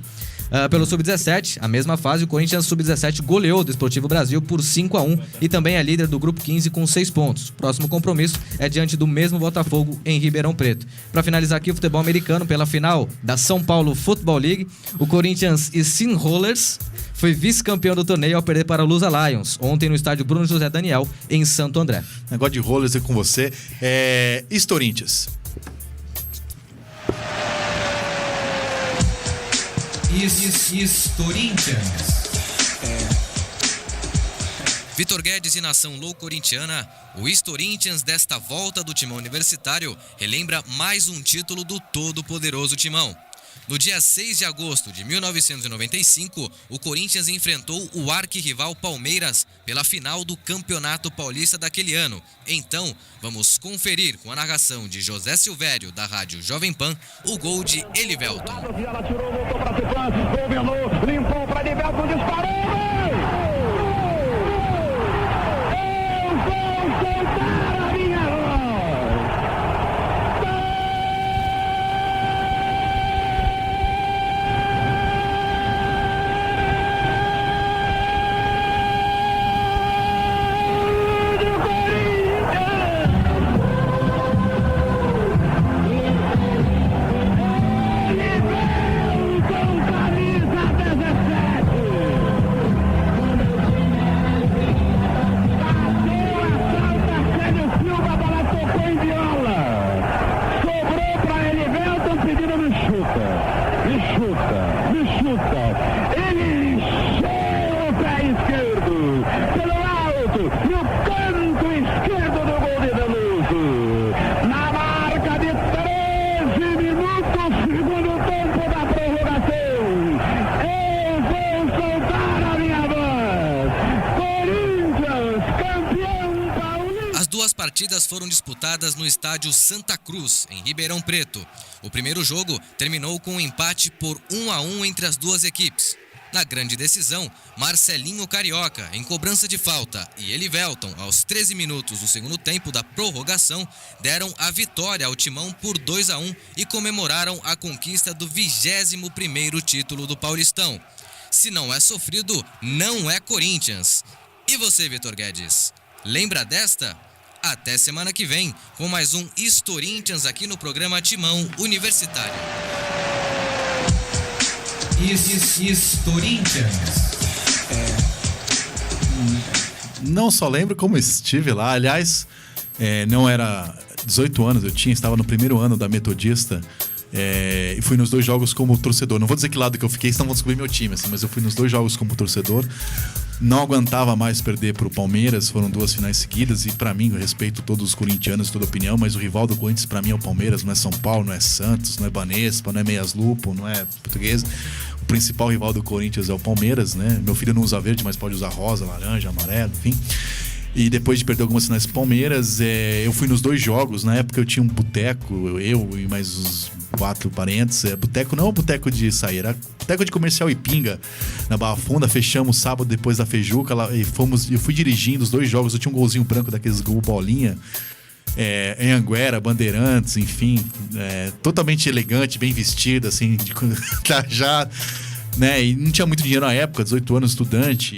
Pelo Sub-17, a mesma fase, o Corinthians Sub-17 goleou o Desportivo Brasil por 5-1 e também é líder do grupo 15 com 6 pontos. O próximo compromisso é diante do mesmo Botafogo em Ribeirão Preto. Para finalizar aqui o futebol americano, pela final da São Paulo Football League, o Corinthians e Steamrollers foi vice-campeão do torneio ao perder para o Lusa Lions, ontem no estádio Bruno José Daniel, em Santo André. Negócio de rollers aí com você. Corinthians. Corinthians. Vitor Guedes e nação loucorintiana, o Corinthians desta volta do Timão Universitário relembra mais um título do todo-poderoso Timão. No dia 6 de agosto de 1995, o Corinthians enfrentou o arquirrival Palmeiras pela final do Campeonato Paulista daquele ano. Então, vamos conferir com a narração de José Silvério, da Rádio Jovem Pan, o gol de Elivelton. Ela tirou, voltou para Tupã, governou, limpou para Elivelton, disparou! Eu vou soltar a minha voz! Partidas foram disputadas no estádio Santa Cruz, em Ribeirão Preto. O primeiro jogo terminou com um empate por 1-1 entre as duas equipes. Na grande decisão, Marcelinho Carioca, em cobrança de falta, e Elivelton, aos 13 minutos do segundo tempo da prorrogação, deram a vitória ao Timão por 2-1 e comemoraram a conquista do 21º título do Paulistão. Se não é sofrido, não é Corinthians. E você, Vitor Guedes, lembra desta? Até semana que vem, com mais um Corinthians aqui no programa Timão Universitário. Corinthians. Não só lembro como estive lá. Aliás, Não era 18 anos, estava no primeiro ano da Metodista. E fui nos 2 jogos como torcedor. Não vou dizer que lado que eu fiquei, senão vão descobrir meu time, assim, mas eu fui nos 2 jogos como torcedor. Não aguentava mais perder pro Palmeiras, foram 2 finais seguidas. E pra mim, eu respeito todos os corintianos, toda opinião, mas o rival do Corinthians pra mim é o Palmeiras, não é São Paulo, não é Santos, não é Banespa, não é Meias Lupo, não é Portuguesa. O principal rival do Corinthians é o Palmeiras, né? Meu filho não usa verde, mas pode usar rosa, laranja, amarelo, enfim. E depois de perder algumas finais pro Palmeiras, eu fui nos 2 jogos. Na época eu tinha um boteco, eu e mais uns 4 parentes. Boteco não é um boteco de sair, era boteco de comercial Ipinga, na Barra Funda. Fechamos sábado depois da Feijuca eu fui dirigindo os 2 jogos. Eu tinha um golzinho branco daqueles gol bolinha. Em Anguera, Bandeirantes, enfim, totalmente elegante, bem vestido, assim, de trajado. Né? E não tinha muito dinheiro na época, 18 anos, estudante.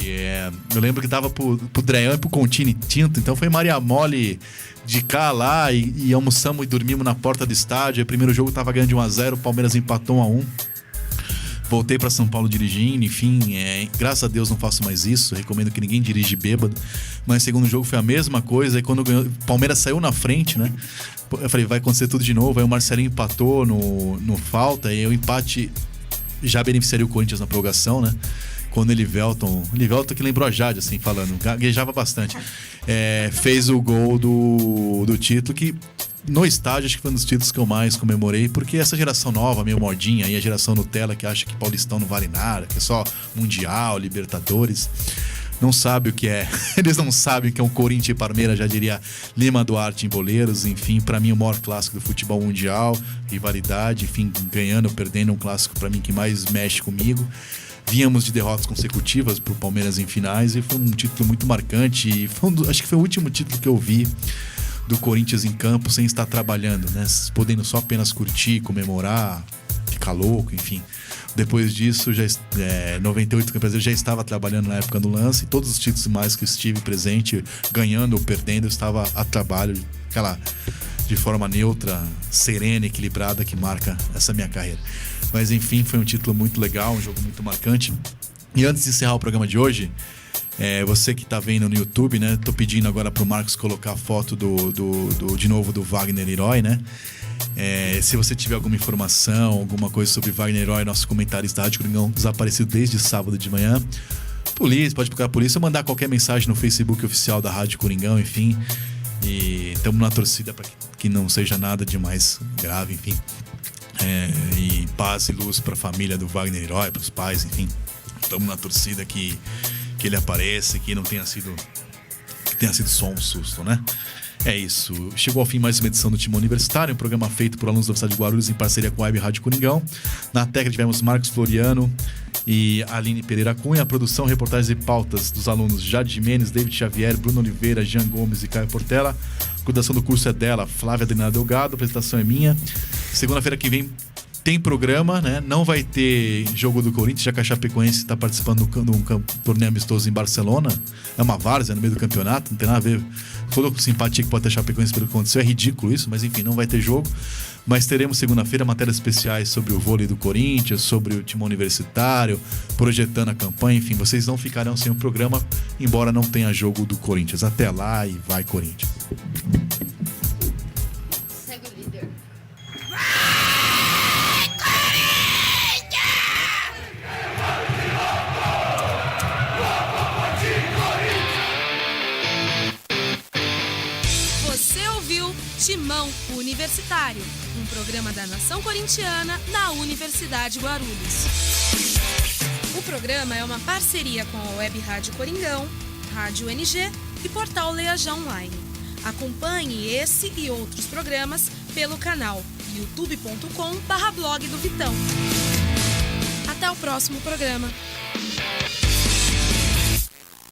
Eu lembro que dava pro Dreão e pro Contini tinto. Então foi Maria Mole de cá lá e almoçamos e dormimos na porta do estádio. Aí, o primeiro jogo tava ganhando de 1-0, o Palmeiras empatou 1-1. Voltei para São Paulo dirigindo, enfim, graças a Deus não faço mais isso. Recomendo que ninguém dirige bêbado. Mas o segundo jogo foi a mesma coisa. E quando o Palmeiras saiu na frente, né? Eu falei, vai acontecer tudo de novo. Aí o Marcelinho empatou no falta. E o empate já beneficiaria o Corinthians na prorrogação, né? Quando o Elivelton que lembrou a Jade, assim, falando, gaguejava bastante, fez o gol do título, que no estádio acho que foi um dos títulos que eu mais comemorei, porque essa geração nova, meio modinha, e a geração Nutella que acha que Paulistão não vale nada, que é só Mundial, Libertadores, não sabe o que é. Eles não sabem o que é um Corinthians e Palmeiras, já diria Lima Duarte em Boleiros. Enfim, pra mim o maior clássico do futebol mundial, rivalidade, enfim, ganhando ou perdendo, um clássico pra mim que mais mexe comigo. Vínhamos de derrotas consecutivas pro Palmeiras em finais e foi um título muito marcante. E acho que foi o último título que eu vi do Corinthians em campo sem estar trabalhando, né? Podendo só apenas curtir, comemorar, ficar louco, enfim. Depois disso, 98 campeões, eu já estava trabalhando na época do lance, e todos os títulos mais que estive presente, ganhando ou perdendo, eu estava a trabalho, de forma neutra, serena, equilibrada, que marca essa minha carreira. Mas enfim, foi um título muito legal, um jogo muito marcante. E antes de encerrar o programa de hoje, você que está vendo no YouTube, né? Tô pedindo agora pro Marcos colocar a foto de novo do Wagner Herói, né? Se você tiver alguma informação, alguma coisa sobre Wagner Herói, nosso comentarista da Rádio Coringão, desaparecido desde sábado de manhã, polícia, pode procurar a polícia ou mandar qualquer mensagem no Facebook oficial da Rádio Coringão, enfim. E estamos na torcida para que não seja nada de mais grave, enfim. E paz e luz para a família do Wagner Herói, para os pais, enfim. Estamos na torcida que ele apareça, que tenha sido só um susto, né? É isso. Chegou ao fim mais uma edição do Timão Universitário, um programa feito por alunos da Universidade de Guarulhos em parceria com a Web Rádio Coringão. Na técnica tivemos Marcos Floriano e Aline Pereira Cunha. A produção, reportagens e pautas dos alunos Jade Jimenez, David Xavier, Bruno Oliveira, Jean Gomes e Caio Portela. A coordenação do curso é dela, Flávia Adriana Delgado. A apresentação é minha. Segunda-feira que vem tem programa, né? Não vai ter jogo do Corinthians, já que a Chapecoense está participando de um torneio amistoso em Barcelona. É uma várzea no meio do campeonato, não tem nada a ver. Toda a simpatia que pode ter a Chapecoense pelo que aconteceu, é ridículo isso, mas enfim, não vai ter jogo. Mas teremos segunda-feira matérias especiais sobre o vôlei do Corinthians, sobre o Timão Universitário, projetando a campanha, enfim, vocês não ficarão sem o programa, embora não tenha jogo do Corinthians. Até lá e vai Corinthians! Segue o líder. Timão Universitário, um programa da Nação Corintiana na Universidade Guarulhos. O programa é uma parceria com a Web Rádio Coringão, Rádio NG e Portal Leajá Online. Acompanhe esse e outros programas pelo canal youtube.com/blog do Vitão. Até o próximo programa.